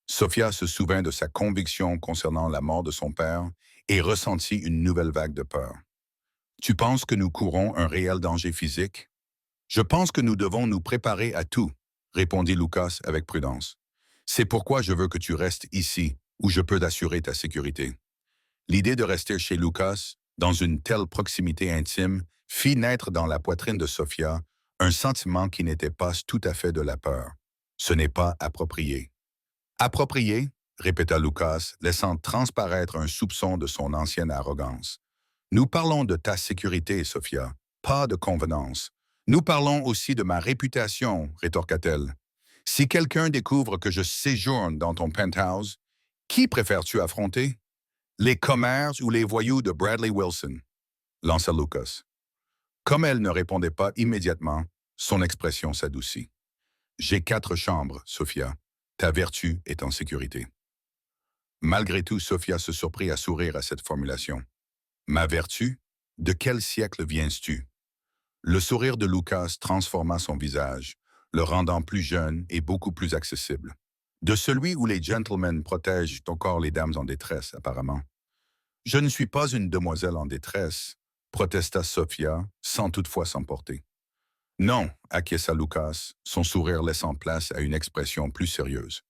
Sophia se souvint de sa conviction concernant la mort de son père et ressentit une nouvelle vague de peur. Tu penses que nous courons un réel danger physique? Je pense que nous devons nous préparer à tout, répondit Lucas avec prudence. C'est pourquoi je veux que tu restes ici, où je peux t'assurer ta sécurité. L'idée de rester chez Lucas, dans une telle proximité intime, fit naître dans la poitrine de Sophia un sentiment qui n'était pas tout à fait de la peur. Ce n'est pas approprié. Approprié, répéta Lucas, laissant transparaître un soupçon de son ancienne arrogance. Nous parlons de ta sécurité, Sophia, pas de convenance. Nous parlons aussi de ma réputation, rétorqua-t-elle. Si quelqu'un découvre que je séjourne dans ton penthouse, qui préfères-tu affronter? Les commères ou les voyous de Bradley Wilson? Lança Lucas. Comme elle ne répondait pas immédiatement, son expression s'adoucit. J'ai 4 chambres, Sophia. Ta vertu est en sécurité. Malgré tout, Sophia se surprit à sourire à cette formulation. Ma vertu? De quel siècle viens-tu? Le sourire de Lucas transforma son visage, le rendant plus jeune et beaucoup plus accessible. De celui où les gentlemen protègent encore les dames en détresse, apparemment. Je ne suis pas une demoiselle en détresse, protesta Sophia, sans toutefois s'emporter. Non, acquiesça Lucas, son sourire laissant place à une expression plus sérieuse.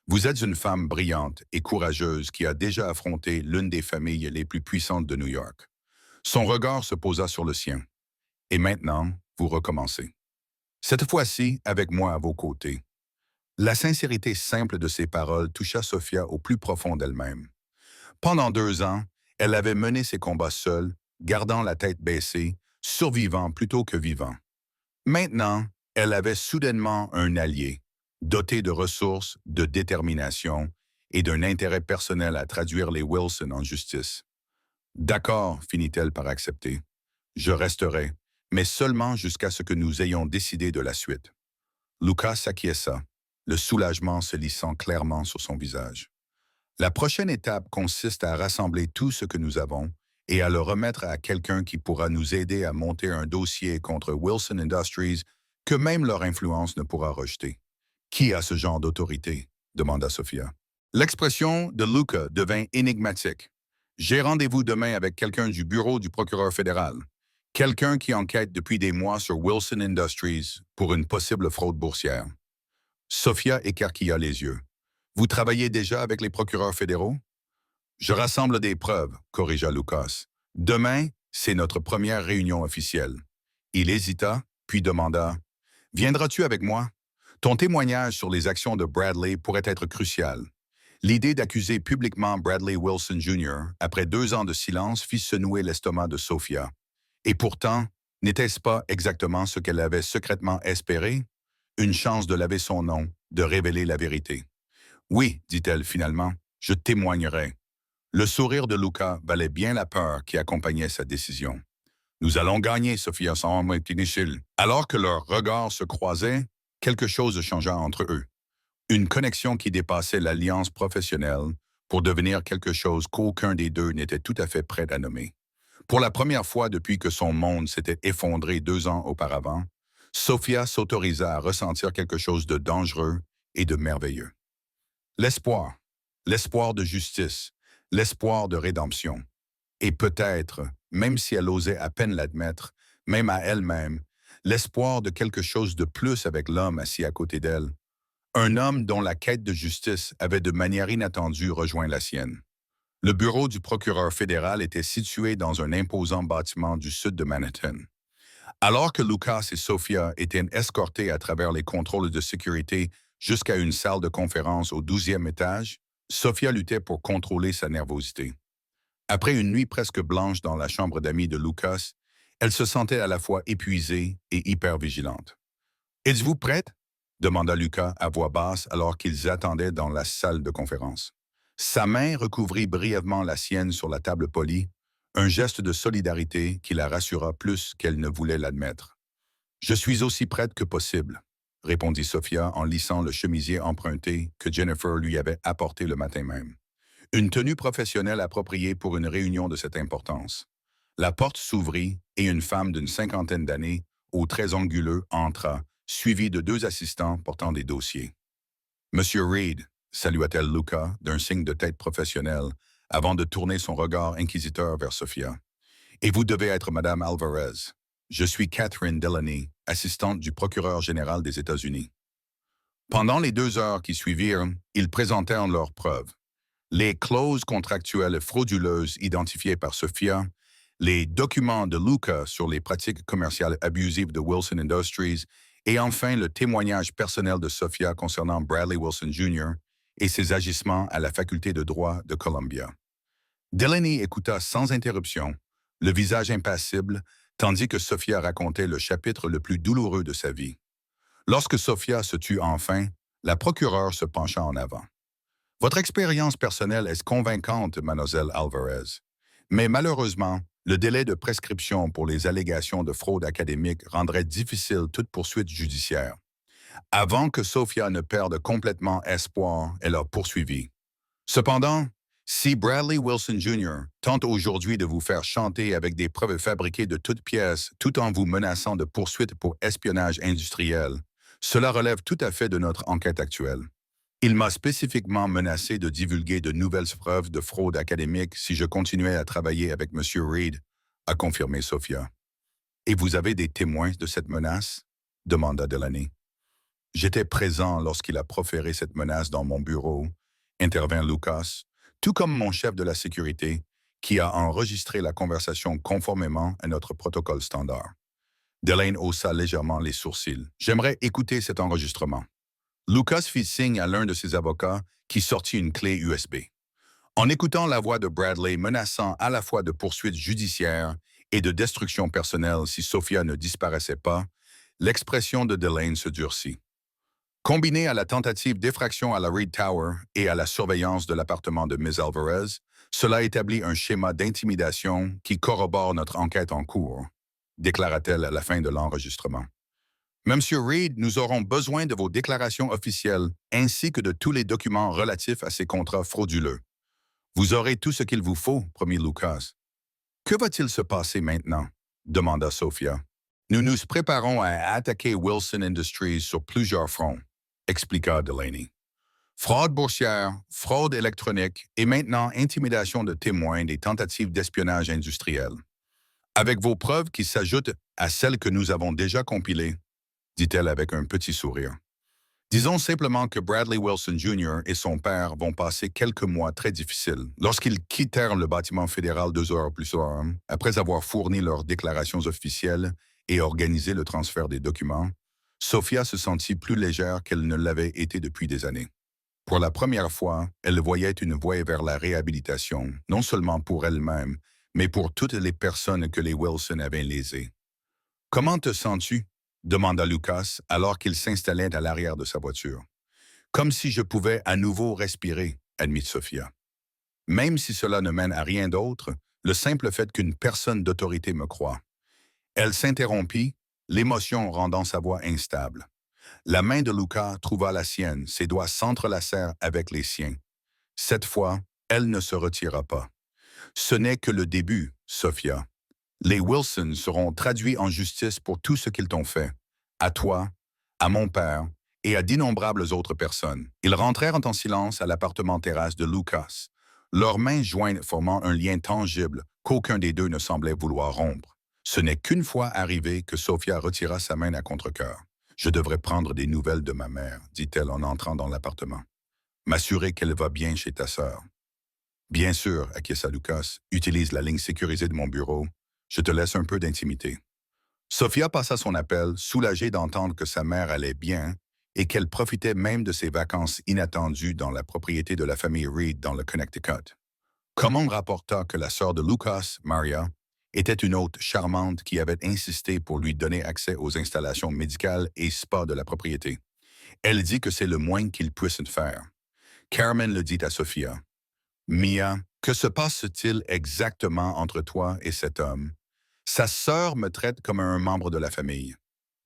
Vous êtes une femme brillante et courageuse qui a déjà affronté l'une des familles les plus puissantes de New York. Son regard se posa sur le sien. Et maintenant, vous recommencez. Cette fois-ci, avec moi à vos côtés. La sincérité simple de ses paroles toucha Sophia au plus profond d'elle-même. Pendant 2 ans, elle avait mené ses combats seule, gardant la tête baissée, survivant plutôt que vivant. Maintenant, elle avait soudainement un allié, doté de ressources, de détermination et d'un intérêt personnel à traduire les Wilson en justice. D'accord, finit-elle par accepter. Je resterai, mais seulement jusqu'à ce que nous ayons décidé de la suite. Lucas s'acquiesça, le soulagement se lissant clairement sur son visage. La prochaine étape consiste à rassembler tout ce que nous avons et à le remettre à quelqu'un qui pourra nous aider à monter un dossier contre Wilson Industries que même leur influence ne pourra rejeter. Qui a ce genre d'autorité? Demanda Sophia. L'expression de Lucas devint énigmatique. J'ai rendez-vous demain avec quelqu'un du bureau du procureur fédéral. Quelqu'un qui enquête depuis des mois sur Wilson Industries pour une possible fraude boursière. Sophia écarquilla les yeux. Vous travaillez déjà avec les procureurs fédéraux? Je rassemble des preuves, corrigea Lucas. Demain, c'est notre première réunion officielle. Il hésita, puis demanda, viendras-tu avec moi? Ton témoignage sur les actions de Bradley pourrait être crucial. L'idée d'accuser publiquement Bradley Wilson Jr. après 2 ans de silence fit se nouer l'estomac de Sophia. Et pourtant, n'était-ce pas exactement ce qu'elle avait secrètement espéré? Une chance de laver son nom, de révéler la vérité. Oui, dit-elle finalement, je témoignerai. Le sourire de Luca valait bien la peur qui accompagnait sa décision. Nous allons gagner, Sophia sans inutile. Alors que leurs regards se croisaient, quelque chose changea entre eux. Une connexion qui dépassait l'alliance professionnelle pour devenir quelque chose qu'aucun des deux n'était tout à fait prêt à nommer. Pour la première fois depuis que son monde s'était effondré 2 ans auparavant, Sophia s'autorisa à ressentir quelque chose de dangereux et de merveilleux. L'espoir. L'espoir de justice. L'espoir de rédemption. Et peut-être, même si elle osait à peine l'admettre, même à elle-même, l'espoir de quelque chose de plus avec l'homme assis à côté d'elle. Un homme dont la quête de justice avait de manière inattendue rejoint la sienne. Le bureau du procureur fédéral était situé dans un imposant bâtiment du sud de Manhattan. Alors que Lucas et Sophia étaient escortés à travers les contrôles de sécurité jusqu'à une salle de conférence au 12e étage, Sophia luttait pour contrôler sa nervosité. Après une nuit presque blanche dans la chambre d'amis de Lucas, elle se sentait à la fois épuisée et hyper vigilante. « Êtes-vous prête ?» demanda Lucas à voix basse alors qu'ils attendaient dans la salle de conférence. Sa main recouvrit brièvement la sienne sur la table polie, un geste de solidarité qui la rassura plus qu'elle ne voulait l'admettre. « Je suis aussi prête que possible », répondit Sophia en lissant le chemisier emprunté que Jennifer lui avait apporté le matin même. Une tenue professionnelle appropriée pour une réunion de cette importance. La porte s'ouvrit et une femme d'une 50aine d'années, aux traits anguleux, entra, suivie de 2 assistants portant des dossiers. « Monsieur Reed », salua-t-elle Luca d'un signe de tête professionnel avant de tourner son regard inquisiteur vers Sophia. « Et vous devez être Madame Alvarez. Je suis Catherine Delaney, assistante du procureur général des États-Unis. » Pendant les 2 heures qui suivirent, ils présentèrent leurs preuves. Les clauses contractuelles frauduleuses identifiées par Sophia, les documents de Luca sur les pratiques commerciales abusives de Wilson Industries et enfin le témoignage personnel de Sophia concernant Bradley Wilson Jr. et ses agissements à la faculté de droit de Columbia. Delaney écouta sans interruption, le visage impassible, tandis que Sophia racontait le chapitre le plus douloureux de sa vie. Lorsque Sophia se tut enfin, la procureure se pencha en avant. « Votre expérience personnelle est convaincante, mademoiselle Alvarez. Mais malheureusement, le délai de prescription pour les allégations de fraude académique rendrait difficile toute poursuite judiciaire. » Avant que Sophia ne perde complètement espoir, elle a poursuivi. « Cependant, si Bradley Wilson Jr. tente aujourd'hui de vous faire chanter avec des preuves fabriquées de toutes pièces tout en vous menaçant de poursuites pour espionnage industriel, cela relève tout à fait de notre enquête actuelle. Il m'a spécifiquement menacé de divulguer de nouvelles preuves de fraude académique si je continuais à travailler avec M. Reed, a confirmé Sophia. « Et vous avez des témoins de cette menace ?» demanda Delaney. « J'étais présent lorsqu'il a proféré cette menace dans mon bureau, » intervint Lucas, tout comme mon chef de la sécurité, qui a enregistré la conversation conformément à notre protocole standard. Delaney haussa légèrement les sourcils. « J'aimerais écouter cet enregistrement. » Lucas fit signe à l'un de ses avocats qui sortit une clé USB. En écoutant la voix de Bradley menaçant à la fois de poursuites judiciaires et de destruction personnelle si Sophia ne disparaissait pas, l'expression de Delaney se durcit. Combiné à la tentative d'effraction à la Reed Tower et à la surveillance de l'appartement de Ms. Alvarez, cela établit un schéma d'intimidation qui corrobore notre enquête en cours, déclara-t-elle à la fin de l'enregistrement. Monsieur Reed, nous aurons besoin de vos déclarations officielles ainsi que de tous les documents relatifs à ces contrats frauduleux. Vous aurez tout ce qu'il vous faut, promit Lucas. Que va-t-il se passer maintenant? Demanda Sophia. Nous nous préparons à attaquer Wilson Industries sur plusieurs fronts, expliqua Delaney. Fraude boursière, fraude électronique et maintenant intimidation de témoins des tentatives d'espionnage industriel. Avec vos preuves qui s'ajoutent à celles que nous avons déjà compilées, dit-elle avec un petit sourire. Disons simplement que Bradley Wilson Jr. et son père vont passer quelques mois très difficiles. Lorsqu'ils quittèrent le bâtiment fédéral 2 heures plus tard, après avoir fourni leurs déclarations officielles et organisé le transfert des documents, Sophia se sentit plus légère qu'elle ne l'avait été depuis des années. Pour la première fois, elle voyait une voie vers la réhabilitation, non seulement pour elle-même, mais pour toutes les personnes que les Wilson avaient lésées. Comment te sens-tu? Demanda Lucas alors qu'il s'installait à l'arrière de sa voiture. Comme si je pouvais à nouveau respirer, admit Sophia. Même si cela ne mène à rien d'autre, le simple fait qu'une personne d'autorité me croit. Elle s'interrompit, l'émotion rendant sa voix instable. La main de Lucas trouva la sienne, ses doigts s'entrelacèrent avec les siens. Cette fois, elle ne se retira pas. Ce n'est que le début, Sophia. Les Wilson seront traduits en justice pour tout ce qu'ils t'ont fait. À toi, à mon père et à d'innombrables autres personnes. Ils rentrèrent en silence à l'appartement terrasse de Lucas, leurs mains jointes formant un lien tangible qu'aucun des deux ne semblait vouloir rompre. Ce n'est qu'une fois arrivé que Sophia retira sa main à contre-cœur. « Je devrais prendre des nouvelles de ma mère, dit-elle en entrant dans l'appartement. M'assurer qu'elle va bien chez ta sœur. Bien sûr, acquiesça Lucas, utilise la ligne sécurisée de mon bureau. Je te laisse un peu d'intimité. Sophia passa son appel, soulagée d'entendre que sa mère allait bien et qu'elle profitait même de ses vacances inattendues dans la propriété de la famille Reed dans le Connecticut. Common rapporta que la sœur de Lucas, Maria, était une hôte charmante qui avait insisté pour lui donner accès aux installations médicales et spa de la propriété. Elle dit que c'est le moins qu'ils puissent faire. Carmen le dit à Sophia. « Mia, que se passe-t-il exactement entre toi et cet homme? Sa sœur me traite comme un membre de la famille. »«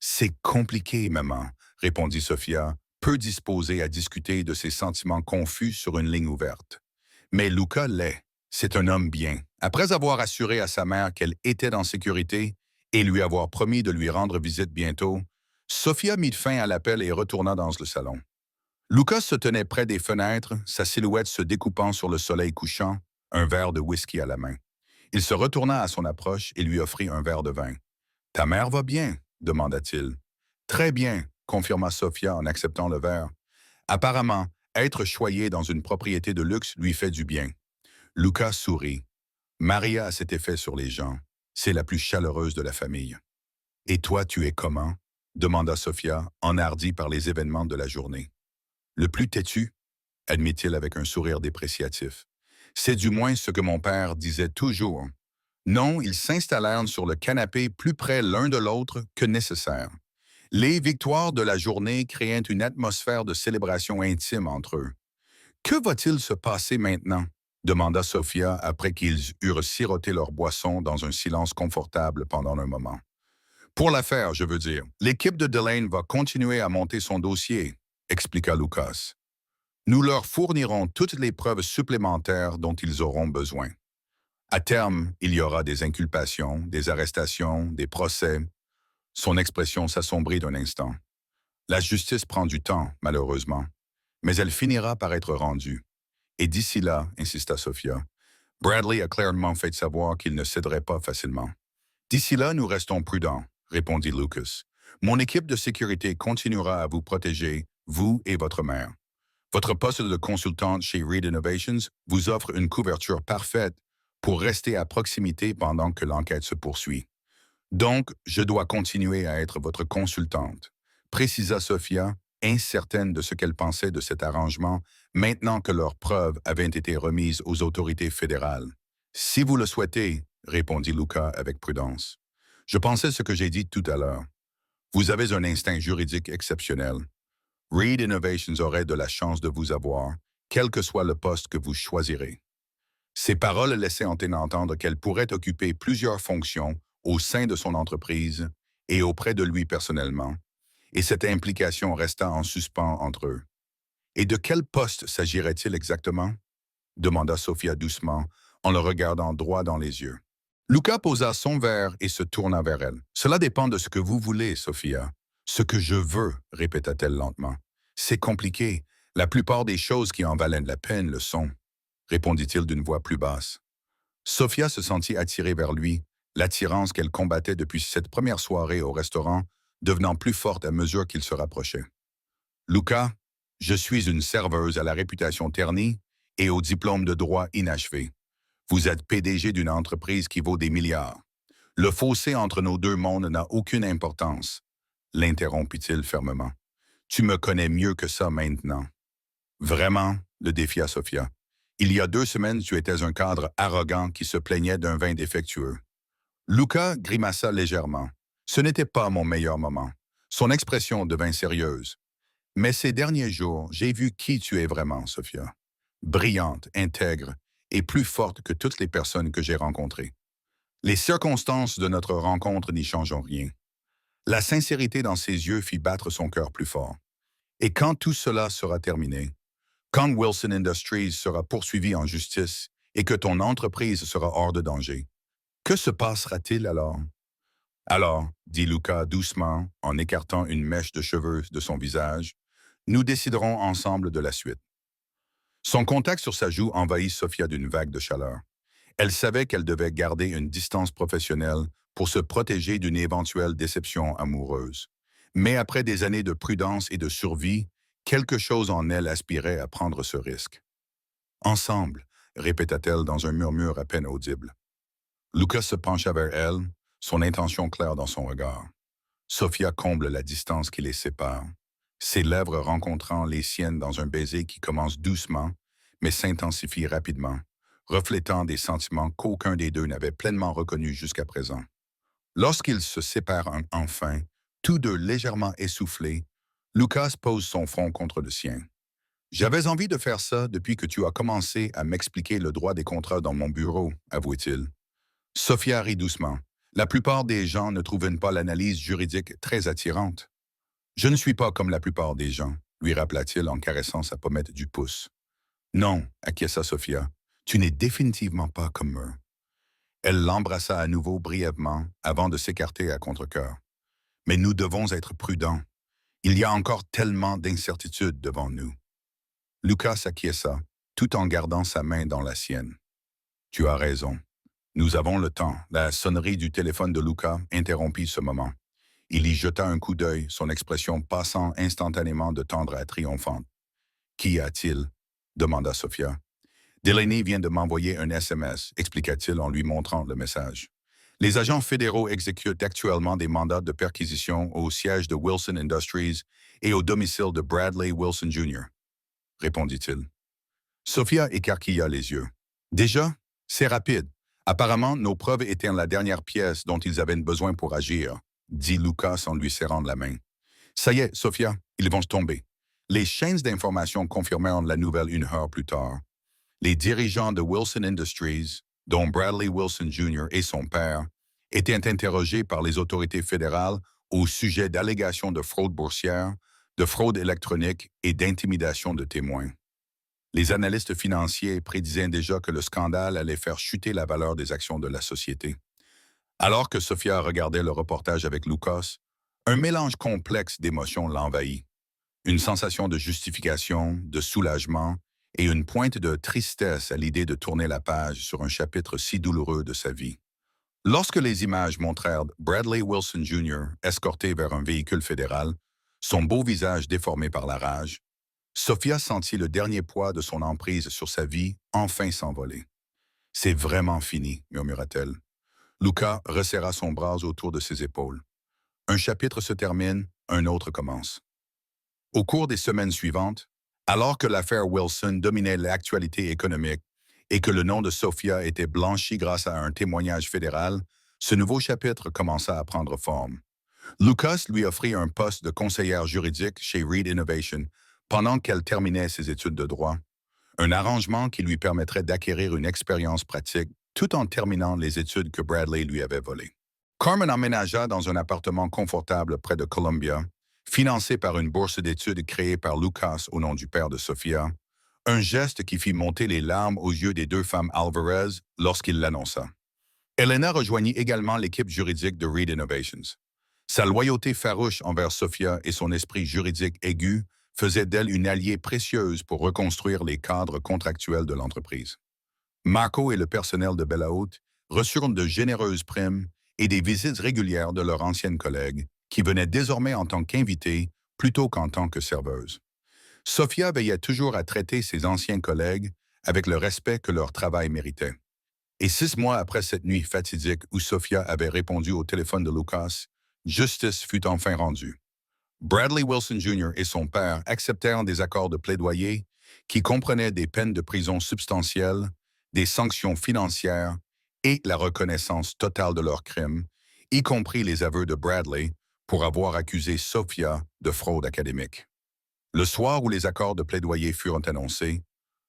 C'est compliqué, maman, » répondit Sophia, peu disposée à discuter de ses sentiments confus sur une ligne ouverte. Mais Luca l'est. C'est un homme bien. Après avoir assuré à sa mère qu'elle était en sécurité et lui avoir promis de lui rendre visite bientôt, Sophia mit fin à l'appel et retourna dans le salon. Lucas se tenait près des fenêtres, sa silhouette se découpant sur le soleil couchant, un verre de whisky à la main. Il se retourna à son approche et lui offrit un verre de vin. « Ta mère va bien ?» demanda-t-il. « Très bien », confirma Sophia en acceptant le verre. Apparemment, être choyé dans une propriété de luxe lui fait du bien. Lucas sourit. Maria a cet effet sur les gens. C'est la plus chaleureuse de la famille. « Et toi, tu es comment ?» demanda Sophia, enhardie par les événements de la journée. « Le plus têtu » admit-il avec un sourire dépréciatif. « C'est du moins ce que mon père disait toujours. Non, ils s'installèrent sur le canapé plus près l'un de l'autre que nécessaire. Les victoires de la journée créaient une atmosphère de célébration intime entre eux. « Que va-t-il se passer maintenant ?» demanda Sophia après qu'ils eurent siroté leur boisson dans un silence confortable pendant un moment. « Pour l'affaire, je veux dire. L'équipe de Delane va continuer à monter son dossier, » expliqua Lucas. « Nous leur fournirons toutes les preuves supplémentaires dont ils auront besoin. À terme, il y aura des inculpations, des arrestations, des procès. » Son expression s'assombrit d'un instant. « La justice prend du temps, malheureusement, mais elle finira par être rendue. Et d'ici là, insista Sophia, Bradley a clairement fait savoir qu'il ne céderait pas facilement. D'ici là, nous restons prudents, répondit Lucas. Mon équipe de sécurité continuera à vous protéger, vous et votre mère. Votre poste de consultante chez Reed Innovations vous offre une couverture parfaite pour rester à proximité pendant que l'enquête se poursuit. Donc, je dois continuer à être votre consultante, précisa Sophia, incertaine de ce qu'elle pensait de cet arrangement, maintenant que leurs preuves avaient été remises aux autorités fédérales. « Si vous le souhaitez, » répondit Lucas avec prudence. « Je pensais ce que j'ai dit tout à l'heure. Vous avez un instinct juridique exceptionnel. Reed Innovations aurait de la chance de vous avoir, quel que soit le poste que vous choisirez. » Ces paroles laissaient entendre qu'elle pourrait occuper plusieurs fonctions au sein de son entreprise et auprès de lui personnellement, et cette implication resta en suspens entre eux. « Et de quel poste s'agirait-il exactement ?» demanda Sophia doucement, en le regardant droit dans les yeux. Lucas posa son verre et se tourna vers elle. « Cela dépend de ce que vous voulez, Sophia. »« Ce que je veux, » répéta-t-elle lentement. « C'est compliqué. La plupart des choses qui en valaient la peine le sont, » répondit-il d'une voix plus basse. Sophia se sentit attirée vers lui, l'attirance qu'elle combattait depuis cette première soirée au restaurant, devenant plus forte à mesure qu'il se rapprochait. « Lucas, je suis une serveuse à la réputation ternie et au diplôme de droit inachevé. Vous êtes PDG d'une entreprise qui vaut des milliards. Le fossé entre nos deux mondes n'a aucune importance, » l'interrompit-il fermement. « Tu me connais mieux que ça maintenant. » Vraiment, le défia Sophia. Il y a 2 semaines, tu étais un cadre arrogant qui se plaignait d'un vin défectueux. Luca grimaça légèrement. Ce n'était pas mon meilleur moment. Son expression devint sérieuse. Mais ces derniers jours, j'ai vu qui tu es vraiment, Sophia. Brillante, intègre et plus forte que toutes les personnes que j'ai rencontrées. Les circonstances de notre rencontre n'y changent rien. La sincérité dans ses yeux fit battre son cœur plus fort. Et quand tout cela sera terminé, quand Wilson Industries sera poursuivi en justice et que ton entreprise sera hors de danger, que se passera-t-il alors? Alors, dit Luca doucement en écartant une mèche de cheveux de son visage, nous déciderons ensemble de la suite. Son contact sur sa joue envahit Sophia d'une vague de chaleur. Elle savait qu'elle devait garder une distance professionnelle pour se protéger d'une éventuelle déception amoureuse. Mais après des années de prudence et de survie, quelque chose en elle aspirait à prendre ce risque. Ensemble, répéta-t-elle dans un murmure à peine audible. Lucas se pencha vers elle, son intention claire dans son regard. Sophia comble la distance qui les sépare, ses lèvres rencontrant les siennes dans un baiser qui commence doucement, mais s'intensifie rapidement, reflétant des sentiments qu'aucun des deux n'avait pleinement reconnus jusqu'à présent. Lorsqu'ils se séparent enfin, tous deux légèrement essoufflés, Lucas pose son front contre le sien. J'avais envie de faire ça depuis que tu as commencé à m'expliquer le droit des contrats dans mon bureau, avouait-il. Sophia rit doucement. La plupart des gens ne trouvent pas l'analyse juridique très attirante. Je ne suis pas comme la plupart des gens, lui rappela-t-il en caressant sa pommette du pouce. Non, acquiesça Sophia, tu n'es définitivement pas comme eux. Elle l'embrassa à nouveau brièvement avant de s'écarter à contre-cœur. Mais nous devons être prudents. Il y a encore tellement d'incertitudes devant nous. Lucas s'acquiesça, tout en gardant sa main dans la sienne. Tu as raison. Nous avons le temps. La sonnerie du téléphone de Luca interrompit ce moment. Il y jeta un coup d'œil, son expression passant instantanément de tendre à triomphante. « Qu'y a-t-il » demanda Sophia. « Delaney vient de m'envoyer un SMS » expliqua-t-il en lui montrant le message. « Les agents fédéraux exécutent actuellement des mandats de perquisition au siège de Wilson Industries et au domicile de Bradley Wilson Jr. » répondit-il. Sophia écarquilla les yeux. « Déjà, c'est rapide. Apparemment, nos preuves étaient la dernière pièce dont ils avaient besoin pour agir, dit Lucas en lui serrant la main. Ça y est, Sophia, ils vont tomber. Les chaînes d'information confirmèrent la nouvelle 1 heure plus tard. Les dirigeants de Wilson Industries, dont Bradley Wilson Jr. et son père, étaient interrogés par les autorités fédérales au sujet d'allégations de fraude boursière, de fraude électronique et d'intimidation de témoins. Les analystes financiers prédisaient déjà que le scandale allait faire chuter la valeur des actions de la société. Alors que Sophia regardait le reportage avec Lucas, un mélange complexe d'émotions l'envahit. Une sensation de justification, de soulagement et une pointe de tristesse à l'idée de tourner la page sur un chapitre si douloureux de sa vie. Lorsque les images montrèrent Bradley Wilson Jr. escorté vers un véhicule fédéral, son beau visage déformé par la rage, Sophia sentit le dernier poids de son emprise sur sa vie enfin s'envoler. « C'est vraiment fini », murmura-t-elle. Luca resserra son bras autour de ses épaules. Un chapitre se termine, un autre commence. Au cours des semaines suivantes, alors que l'affaire Wilson dominait l'actualité économique et que le nom de Sophia était blanchi grâce à un témoignage fédéral, ce nouveau chapitre commença à prendre forme. Lucas lui offrit un poste de conseillère juridique chez Reed Innovation pendant qu'elle terminait ses études de droit, un arrangement qui lui permettrait d'acquérir une expérience pratique tout en terminant les études que Bradley lui avait volées. Carmen emménagea dans un appartement confortable près de Columbia, financé par une bourse d'études créée par Lucas au nom du père de Sophia, un geste qui fit monter les larmes aux yeux des 2 femmes Alvarez lorsqu'il l'annonça. Elena rejoignit également l'équipe juridique de Reed Innovations. Sa loyauté farouche envers Sophia et son esprit juridique aigu faisaient d'elle une alliée précieuse pour reconstruire les cadres contractuels de l'entreprise. Marco et le personnel de Bella Haute reçurent de généreuses primes et des visites régulières de leurs anciennes collègues, qui venaient désormais en tant qu'invitées plutôt qu'en tant que serveuses. Sophia veillait toujours à traiter ses anciens collègues avec le respect que leur travail méritait. Et 6 mois après cette nuit fatidique où Sophia avait répondu au téléphone de Lucas, justice fut enfin rendue. Bradley Wilson Jr. et son père acceptèrent des accords de plaidoyer qui comprenait des peines de prison substantielles, des sanctions financières et la reconnaissance totale de leurs crimes, y compris les aveux de Bradley pour avoir accusé Sophia de fraude académique. Le soir où les accords de plaidoyer furent annoncés,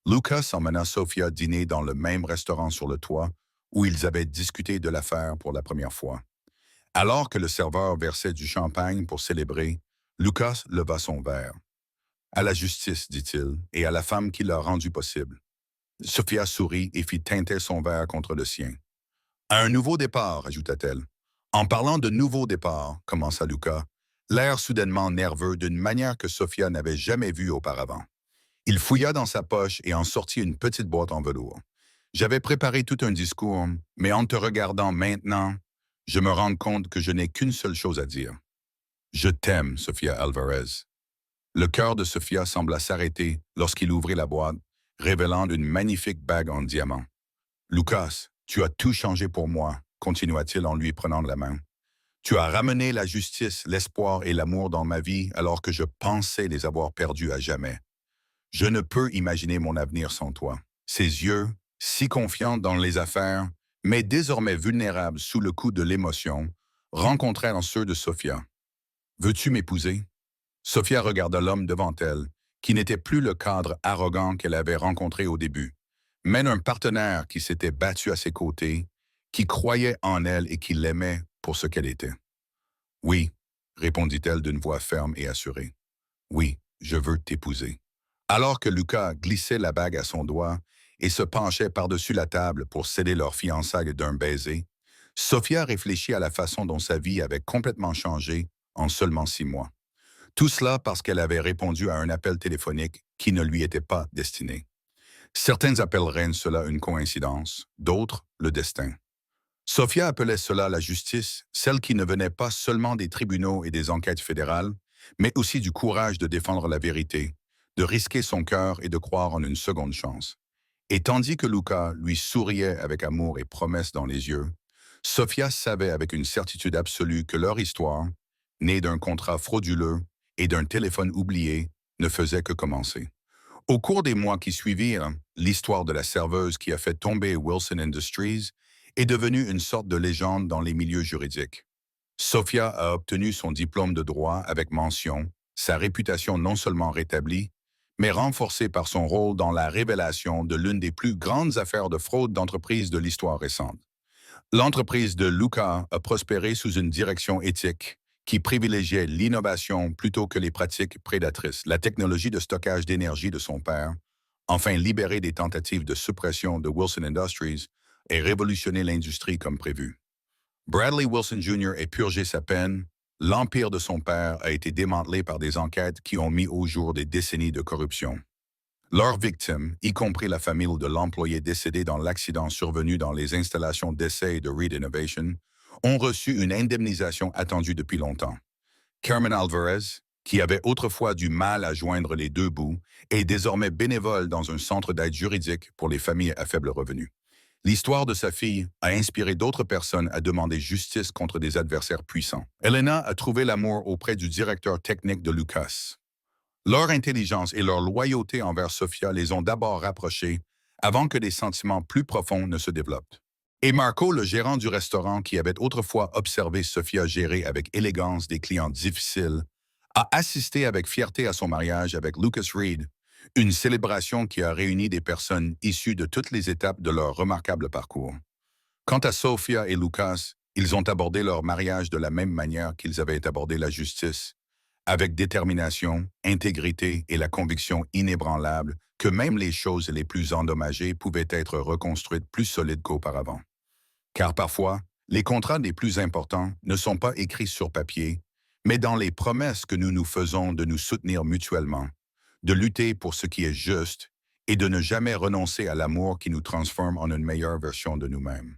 Lucas emmena Sophia dîner dans le même restaurant sur le toit où ils avaient discuté de l'affaire pour la première fois. Alors que le serveur versait du champagne pour célébrer, Lucas leva son verre. À la justice, dit-il, et à la femme qui l'a rendu possible. Sophia sourit et fit teinter son verre contre le sien. À un nouveau départ, ajouta-t-elle. En parlant de nouveau départ, commença Lucas, l'air soudainement nerveux d'une manière que Sophia n'avait jamais vue auparavant. Il fouilla dans sa poche et en sortit une petite boîte en velours. J'avais préparé tout un discours, mais en te regardant maintenant, je me rends compte que je n'ai qu'une seule chose à dire. Je t'aime, Sophia Alvarez. Le cœur de Sophia sembla s'arrêter lorsqu'il ouvrit la boîte, révélant une magnifique bague en diamant. Lucas, tu as tout changé pour moi, continua-t-il en lui prenant la main. Tu as ramené la justice, l'espoir et l'amour dans ma vie alors que je pensais les avoir perdus à jamais. Je ne peux imaginer mon avenir sans toi. Ses yeux, si confiants dans les affaires, mais désormais vulnérables sous le coup de l'émotion, rencontrèrent ceux de Sophia. Veux-tu m'épouser? Sophia regarda l'homme devant elle, qui n'était plus le cadre arrogant qu'elle avait rencontré au début, mais un partenaire qui s'était battu à ses côtés, qui croyait en elle et qui l'aimait pour ce qu'elle était. Oui, répondit-elle d'une voix ferme et assurée. Oui, je veux t'épouser. Alors que Lucas glissait la bague à son doigt et se penchait par-dessus la table pour sceller leur fiançailles d'un baiser, Sophia réfléchit à la façon dont sa vie avait complètement changé en seulement 6 mois. Tout cela parce qu'elle avait répondu à un appel téléphonique qui ne lui était pas destiné. Certains appelleraient cela une coïncidence, d'autres le destin. Sophia appelait cela la justice, celle qui ne venait pas seulement des tribunaux et des enquêtes fédérales, mais aussi du courage de défendre la vérité, de risquer son cœur et de croire en une seconde chance. Et tandis que Lucas lui souriait avec amour et promesse dans les yeux, Sophia savait avec une certitude absolue que leur histoire, née d'un contrat frauduleux et d'un téléphone oublié, ne faisait que commencer. Au cours des mois qui suivirent, l'histoire de la serveuse qui a fait tomber Wilson Industries est devenue une sorte de légende dans les milieux juridiques. Sophia a obtenu son diplôme de droit avec mention, sa réputation non seulement rétablie, mais renforcée par son rôle dans la révélation de l'une des plus grandes affaires de fraude d'entreprise de l'histoire récente. L'entreprise de Lucas a prospéré sous une direction éthique qui privilégiait l'innovation plutôt que les pratiques prédatrices, la technologie de stockage d'énergie de son père, enfin libéré des tentatives de suppression de Wilson Industries et révolutionner l'industrie comme prévu. Bradley Wilson Jr. ait purgé sa peine, l'empire de son père a été démantelé par des enquêtes qui ont mis au jour des décennies de corruption. Leurs victimes, y compris la famille de l'employé décédé dans l'accident survenu dans les installations d'essai de Reed Innovation, ont reçu une indemnisation attendue depuis longtemps. Carmen Alvarez, qui avait autrefois du mal à joindre les deux bouts, est désormais bénévole dans un centre d'aide juridique pour les familles à faible revenu. L'histoire de sa fille a inspiré d'autres personnes à demander justice contre des adversaires puissants. Elena a trouvé l'amour auprès du directeur technique de Lucas. Leur intelligence et leur loyauté envers Sophia les ont d'abord rapprochés avant que des sentiments plus profonds ne se développent. Et Marco, le gérant du restaurant qui avait autrefois observé Sophia gérer avec élégance des clients difficiles, a assisté avec fierté à son mariage avec Lucas Reed, une célébration qui a réuni des personnes issues de toutes les étapes de leur remarquable parcours. Quant à Sophia et Lucas, ils ont abordé leur mariage de la même manière qu'ils avaient abordé la justice, avec détermination, intégrité et la conviction inébranlable que même les choses les plus endommagées pouvaient être reconstruites plus solides qu'auparavant. Car parfois, les contrats les plus importants ne sont pas écrits sur papier, mais dans les promesses que nous nous faisons de nous soutenir mutuellement, de lutter pour ce qui est juste et de ne jamais renoncer à l'amour qui nous transforme en une meilleure version de nous-mêmes.